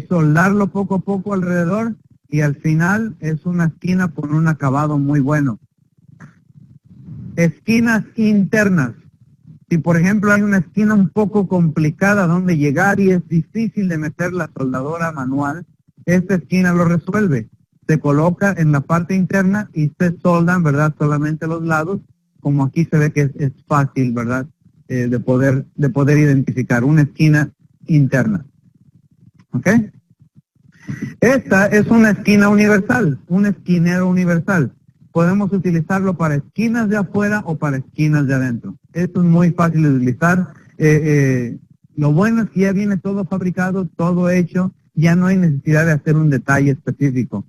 soldarlo poco a poco alrededor, y al final es una esquina con un acabado muy bueno. Esquinas internas. Si por ejemplo hay una esquina un poco complicada donde llegar y es difícil de meter la soldadora manual, esta esquina lo resuelve. Se coloca en la parte interna y se soldan, ¿verdad?, solamente los lados, como aquí se ve que es fácil, ¿verdad?, de poder identificar una esquina interna. ¿Ok? Esta es una esquina universal, un esquinero universal. Podemos utilizarlo para esquinas de afuera o para esquinas de adentro. Esto es muy fácil de utilizar. Lo bueno es que ya viene todo fabricado, todo hecho, ya no hay necesidad de hacer un detalle específico.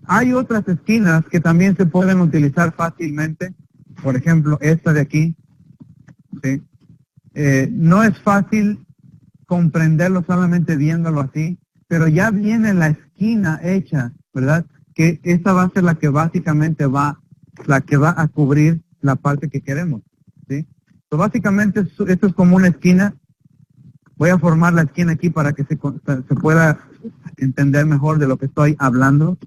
Hay otras esquinas que también se pueden utilizar fácilmente. Por ejemplo, esta de aquí. ¿Sí? No es fácil comprenderlo solamente viéndolo así, pero ya viene la esquina hecha, ¿verdad? Que esta va a ser la que básicamente va a cubrir la parte que queremos, ¿sí? So, básicamente esto es como una esquina. Voy a formar la esquina aquí para que se pueda entender mejor de lo que estoy hablando,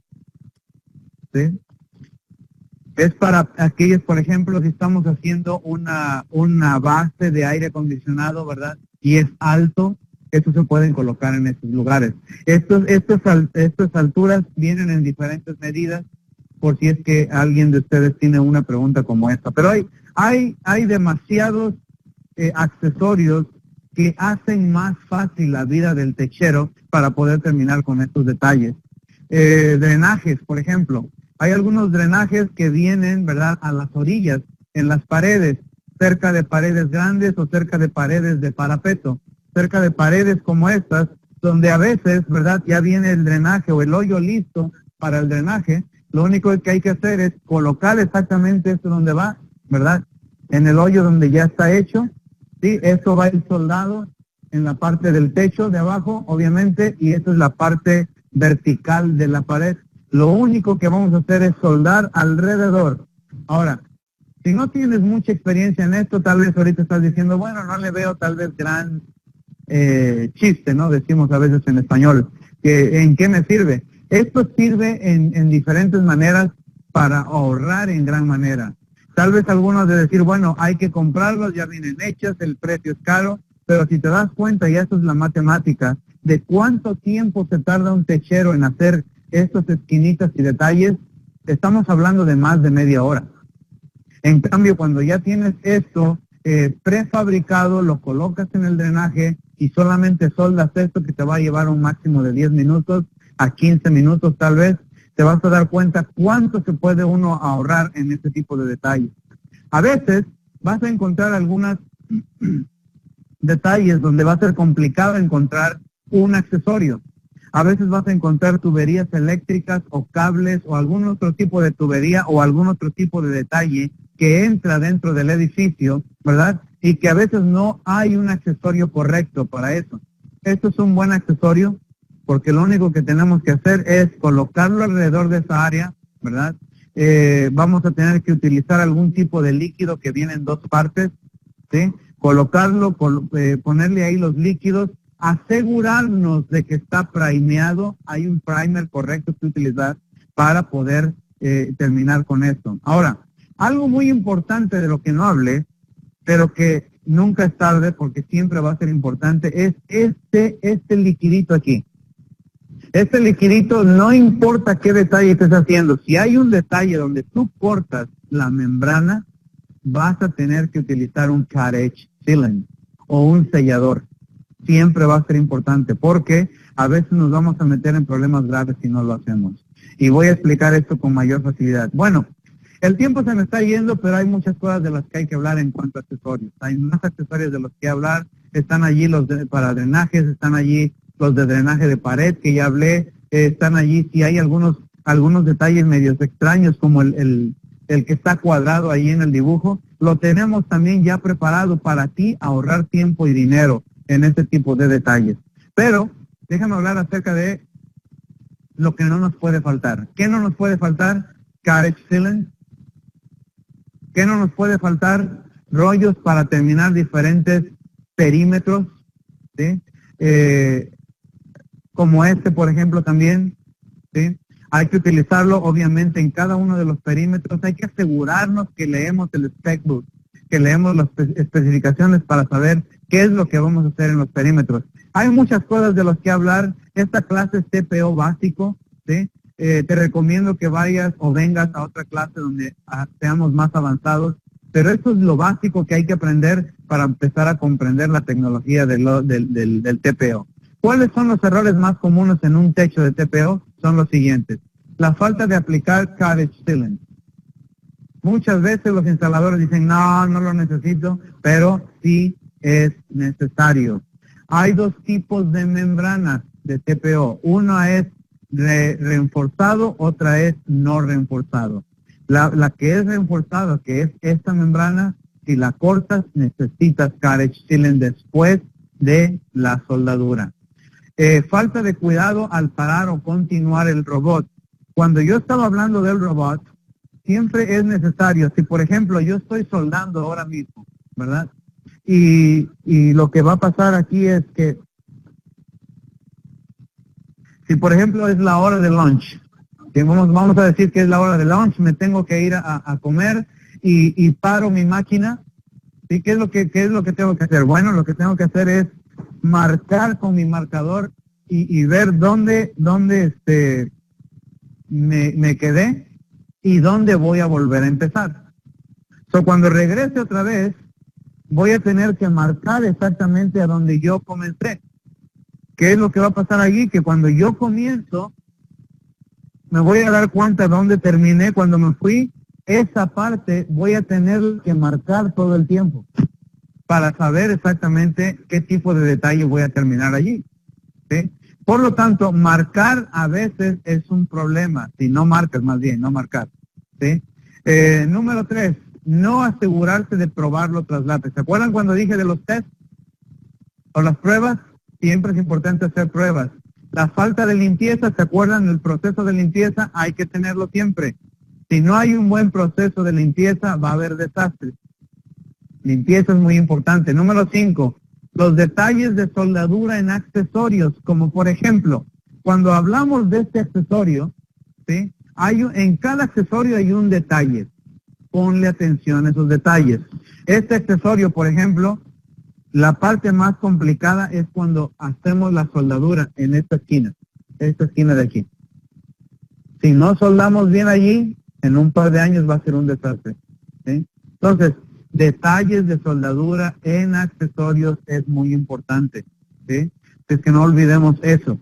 ¿sí? Es para aquellos, por ejemplo, si estamos haciendo una base de aire acondicionado, ¿verdad?, y es alto, estos se pueden colocar en estos lugares. Estas alturas vienen en diferentes medidas, por si es que alguien de ustedes tiene una pregunta como esta. Pero hay demasiados accesorios que hacen más fácil la vida del techero para poder terminar con estos detalles. Drenajes, por ejemplo. Hay algunos drenajes que vienen, ¿verdad?, a las orillas, en las paredes, cerca de paredes grandes o cerca de paredes de parapeto, cerca de paredes como estas, donde a veces, ¿verdad?, ya viene el drenaje o el hoyo listo para el drenaje. Lo único que hay que hacer es colocar exactamente esto donde va, ¿verdad?, en el hoyo donde ya está hecho. ¿Sí? Esto va a ir soldado en la parte del techo de abajo, obviamente, y esta es la parte vertical de la pared. Lo único que vamos a hacer es soldar alrededor. Ahora, si no tienes mucha experiencia en esto, tal vez ahorita estás diciendo, bueno, no le veo tal vez gran chiste, ¿no? Decimos a veces en español, que ¿en qué me sirve? Esto sirve en diferentes maneras para ahorrar en gran manera. Tal vez algunos de decir, bueno, hay que comprarlos, ya vienen hechas, el precio es caro, pero si te das cuenta, y eso es la matemática, de cuánto tiempo se tarda un techero en hacer estas esquinitas y detalles, estamos hablando de más de media hora. En cambio, cuando ya tienes esto prefabricado, lo colocas en el drenaje y solamente soldas esto, que te va a llevar un máximo de 10 minutos a 15 minutos tal vez, te vas a dar cuenta cuánto se puede uno ahorrar en este tipo de detalles. A veces vas a encontrar algunos detalles donde va a ser complicado encontrar un accesorio. A veces vas a encontrar tuberías eléctricas o cables o algún otro tipo de tubería o algún otro tipo de detalle que entra dentro del edificio, ¿verdad? Y que a veces no hay un accesorio correcto para eso. Esto es un buen accesorio porque lo único que tenemos que hacer es colocarlo alrededor de esa área, ¿verdad? vamos a tener que utilizar algún tipo de líquido que viene en dos partes, ¿sí? Colocarlo, ponerle ahí los líquidos, asegurarnos de que está primeado, hay un primer correcto que utilizar para poder terminar con esto. Ahora, algo muy importante de lo que no hablé, pero que nunca es tarde porque siempre va a ser importante, es este liquidito aquí. Este liquidito, no importa qué detalle estés haciendo, si hay un detalle donde tú cortas la membrana, vas a tener que utilizar un cottage sealant o un sellador. Siempre va a ser importante porque a veces nos vamos a meter en problemas graves si no lo hacemos. Y voy a explicar esto con mayor facilidad. Bueno, el tiempo se me está yendo, pero hay muchas cosas de las que hay que hablar en cuanto a accesorios. Hay más accesorios de los que hablar. Están allí los para drenajes, están allí los de drenaje de pared que ya hablé, están allí, si hay algunos detalles medios extraños como el que está cuadrado ahí en el dibujo, lo tenemos también ya preparado para ti ahorrar tiempo y dinero en este tipo de detalles. Pero déjame hablar acerca de lo que no nos puede faltar. ¿Qué no nos puede faltar? Cottage sealant. ¿Qué no nos puede faltar? Rollos para terminar diferentes perímetros, ¿sí? Como este, por ejemplo, también, ¿sí? Hay que utilizarlo, obviamente, en cada uno de los perímetros. Hay que asegurarnos que leemos el spec book, que leemos las especificaciones para saber qué es lo que vamos a hacer en los perímetros. Hay muchas cosas de las que hablar. Esta clase es TPO básico, ¿sí? Te recomiendo que vayas o vengas a otra clase donde seamos más avanzados, pero esto es lo básico que hay que aprender para empezar a comprender la tecnología del TPO. ¿Cuáles son los errores más comunes en un techo de TPO? Son los siguientes. La falta de aplicar cottage sealant. Muchas veces los instaladores dicen, no lo necesito, pero sí es necesario. Hay dos tipos de membranas de TPO. Una es reforzado, otra es no reforzado. La que es reforzada, que es esta membrana, si la cortas, necesitas cottage sealant después de la soldadura. Falta de cuidado al parar o continuar el robot. Cuando yo estaba hablando del robot, siempre es necesario, si por ejemplo yo estoy soldando ahora mismo, ¿verdad? Y lo que va a pasar aquí es que, si por ejemplo es la hora de lunch, que vamos a decir que es la hora de lunch, me tengo que ir a comer y paro mi máquina, ¿sí? ¿Qué es lo que tengo que hacer? Bueno, lo que tengo que hacer es marcar con mi marcador y ver dónde me quedé y dónde voy a volver a empezar. Cuando regrese otra vez, voy a tener que marcar exactamente a donde yo comencé. ¿Qué es lo que va a pasar allí? Que cuando yo comienzo, me voy a dar cuenta dónde terminé cuando me fui. Esa parte voy a tener que marcar todo el tiempo para saber exactamente qué tipo de detalle voy a terminar allí, ¿sí? Por lo tanto, marcar a veces es un problema. Si no marcas, más bien, no marcar, ¿sí? Número 3, no asegurarse de probarlo tras lápiz. ¿Se acuerdan cuando dije de los tests o las pruebas? Siempre es importante hacer pruebas. La falta de limpieza, ¿se acuerdan? El proceso de limpieza hay que tenerlo siempre. Si no hay un buen proceso de limpieza, va a haber desastres. Limpieza es muy importante. Número 5, los detalles de soldadura en accesorios, como por ejemplo, cuando hablamos de este accesorio, ¿sí? En cada accesorio hay un detalle. Ponle atención a esos detalles. Este accesorio, por ejemplo, la parte más complicada es cuando hacemos la soldadura en esta esquina de aquí. Si no soldamos bien allí, en un par de años va a ser un desastre, ¿sí? Entonces, detalles de soldadura en accesorios es muy importante, ¿sí? Es que no olvidemos eso.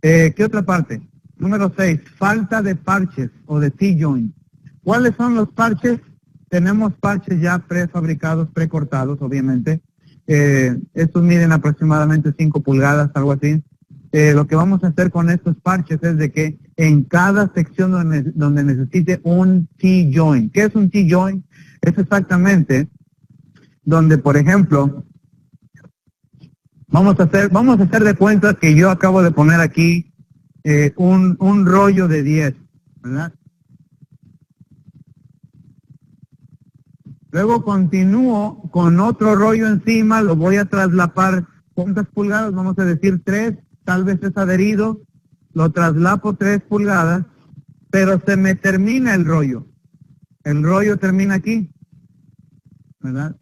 ¿Qué otra parte? Número 6, falta de parches o de T-joint. ¿Cuáles son los parches? Tenemos parches ya prefabricados, precortados, obviamente. Estos miden aproximadamente 5 pulgadas, algo así. Lo que vamos a hacer con estos parches es de que en cada sección donde necesite un T-joint. ¿Qué es un T-joint? Es exactamente donde, por ejemplo, vamos a hacer de cuenta que yo acabo de poner aquí un rollo de 10, ¿verdad? Luego continúo con otro rollo encima, lo voy a traslapar. ¿Cuántas pulgadas? Vamos a decir 3, tal vez es adherido. Lo traslapo 3 pulgadas, pero se me termina el rollo. El rollo termina aquí, ¿verdad?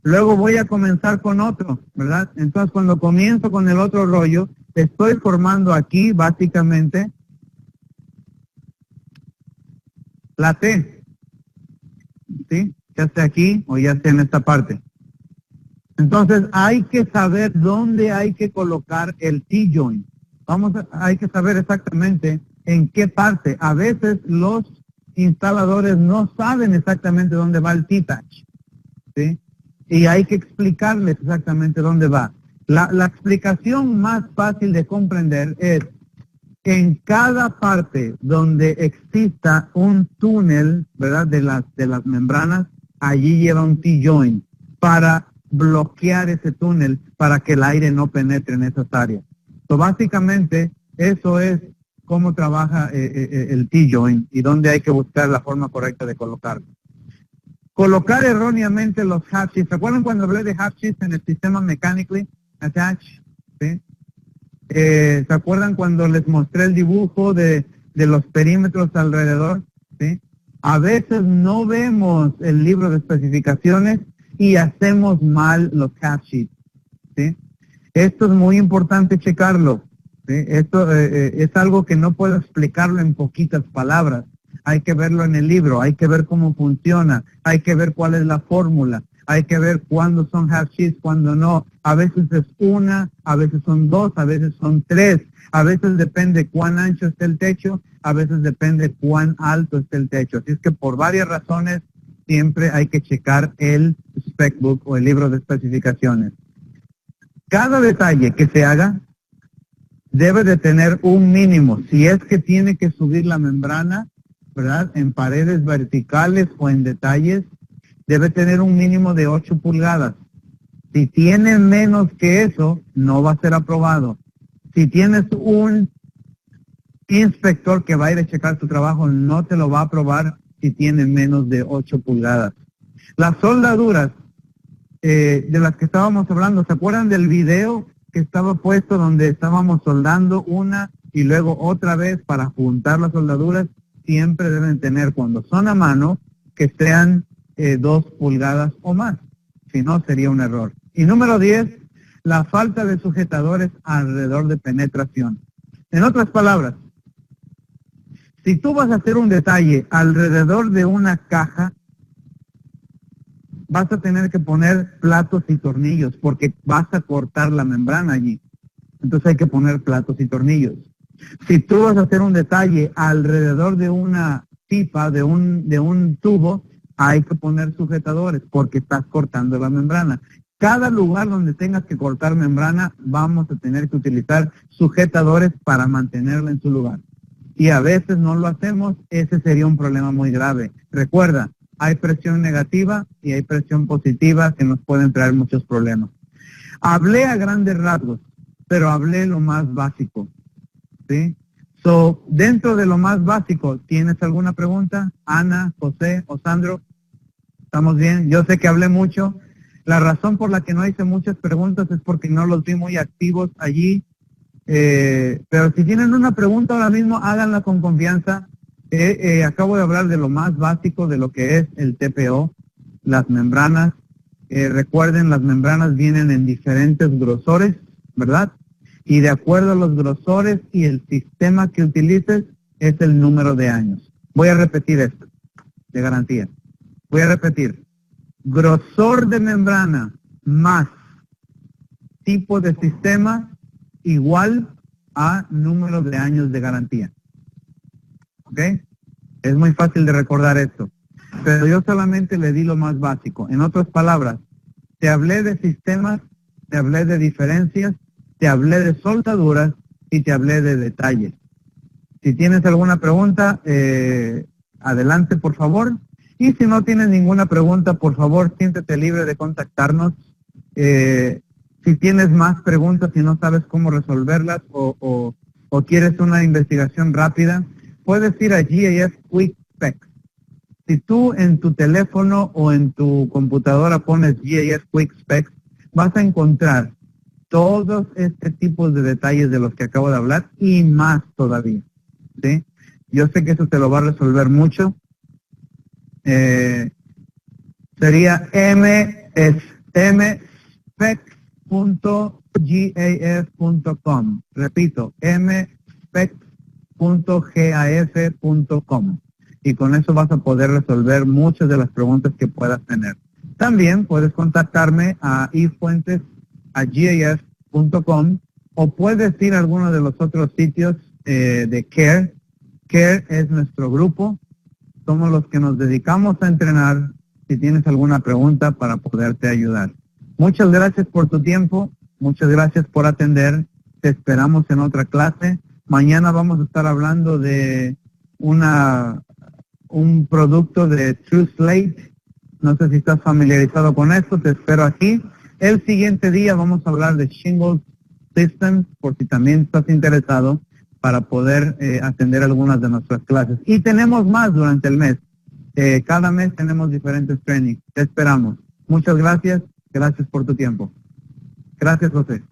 Luego voy a comenzar con otro, ¿verdad? Entonces cuando comienzo con el otro rollo, estoy formando aquí básicamente la T, ¿sí? Ya sea aquí o ya sea en esta parte. Entonces hay que saber dónde hay que colocar el T-joint. Hay que saber exactamente en qué parte. A veces los instaladores no saben exactamente dónde va el T-patch, ¿sí? Y hay que explicarles exactamente dónde va. La explicación más fácil de comprender es que en cada parte donde exista un túnel, ¿verdad? De las membranas, allí lleva un T-joint para bloquear ese túnel para que el aire no penetre en esas áreas. So, básicamente, eso es cómo trabaja el T-joint y dónde hay que buscar la forma correcta de colocarlo. Colocar erróneamente los hatches. ¿Se acuerdan cuando hablé de hatches en el sistema mechanically attached? ¿Sí? ¿Se acuerdan cuando les mostré el dibujo de los perímetros alrededor? ¿Sí? A veces no vemos el libro de especificaciones y hacemos mal los hatches. ¿Sí? Esto es muy importante checarlo. ¿Sí? Esto es algo que no puedo explicarlo en poquitas palabras. Hay que verlo en el libro, hay que ver cómo funciona, hay que ver cuál es la fórmula, hay que ver cuándo son half sheets, cuándo no. A veces es una, a veces son 2, a veces son 3. A veces depende cuán ancho esté el techo, a veces depende cuán alto esté el techo. Así es que por varias razones siempre hay que checar el spec book o el libro de especificaciones. Cada detalle que se haga debe de tener un mínimo. Si es que tiene que subir la membrana, ¿verdad? En paredes verticales o en detalles, debe tener un mínimo de 8 pulgadas. Si tiene menos que eso, no va a ser aprobado. Si tienes un inspector que va a ir a checar tu trabajo, no te lo va a aprobar si tiene menos de 8 pulgadas. Las soldaduras de las que estábamos hablando, ¿se acuerdan del video que estaba puesto donde estábamos soldando una y luego otra vez para juntar las soldaduras? Siempre deben tener, cuando son a mano, que sean 2 pulgadas o más. Si no, sería un error. Y número 10, la falta de sujetadores alrededor de penetración. En otras palabras, si tú vas a hacer un detalle alrededor de una caja, vas a tener que poner platos y tornillos porque vas a cortar la membrana allí. Entonces hay que poner platos y tornillos. Si tú vas a hacer un detalle alrededor de una pipa, de un tubo, hay que poner sujetadores porque estás cortando la membrana. Cada lugar donde tengas que cortar membrana, vamos a tener que utilizar sujetadores para mantenerla en su lugar. Y a veces no lo hacemos, ese sería un problema muy grave. Recuerda, hay presión negativa y hay presión positiva que nos pueden traer muchos problemas. Hablé a grandes rasgos, pero hablé lo más básico. ¿Sí? So, dentro de lo más básico, ¿tienes alguna pregunta? Ana, José o Sandro, ¿estamos bien? Yo sé que hablé mucho. La razón por la que no hice muchas preguntas es porque no los vi muy activos allí. Pero si tienen una pregunta ahora mismo, háganla con confianza. Acabo de hablar de lo más básico de lo que es el TPO, las membranas. Recuerden, las membranas vienen en diferentes grosores, ¿verdad? Y de acuerdo a los grosores y el sistema que utilices, es el número de años. Voy a repetir esto, de garantía. Voy a repetir. Grosor de membrana más tipo de sistema igual a número de años de garantía. ¿Ok? Es muy fácil de recordar esto. Pero yo solamente le di lo más básico. En otras palabras, te hablé de sistemas, te hablé de diferencias, te hablé de soldaduras y te hablé de detalles. Si tienes alguna pregunta, adelante por favor. Y si no tienes ninguna pregunta, por favor, siéntete libre de contactarnos. Si tienes más preguntas y no sabes cómo resolverlas o quieres una investigación rápida, puedes ir allí, ahí es Quick Specs. Si tú en tu teléfono o en tu computadora pones GIS Quick Specs, vas a encontrar todos este tipo de detalles de los que acabo de hablar y más todavía, ¿sí? Yo sé que eso te lo va a resolver mucho. Sería mspecs.gas.com. Repito, mspecs.gas.com. Y con eso vas a poder resolver muchas de las preguntas que puedas tener. También puedes contactarme a ifuentes@gas.com o puedes ir a alguno de los otros sitios de CARE. CARE es nuestro grupo. Somos los que nos dedicamos a entrenar si tienes alguna pregunta para poderte ayudar. Muchas gracias por tu tiempo. Muchas gracias por atender. Te esperamos en otra clase. Mañana vamos a estar hablando de un producto de TrueSlate. No sé si estás familiarizado con esto. Te espero aquí. El siguiente día vamos a hablar de Shingles Systems, por si también estás interesado, para poder atender algunas de nuestras clases. Y tenemos más durante el mes. Cada mes tenemos diferentes trainings. Te esperamos. Muchas gracias. Gracias por tu tiempo. Gracias, José.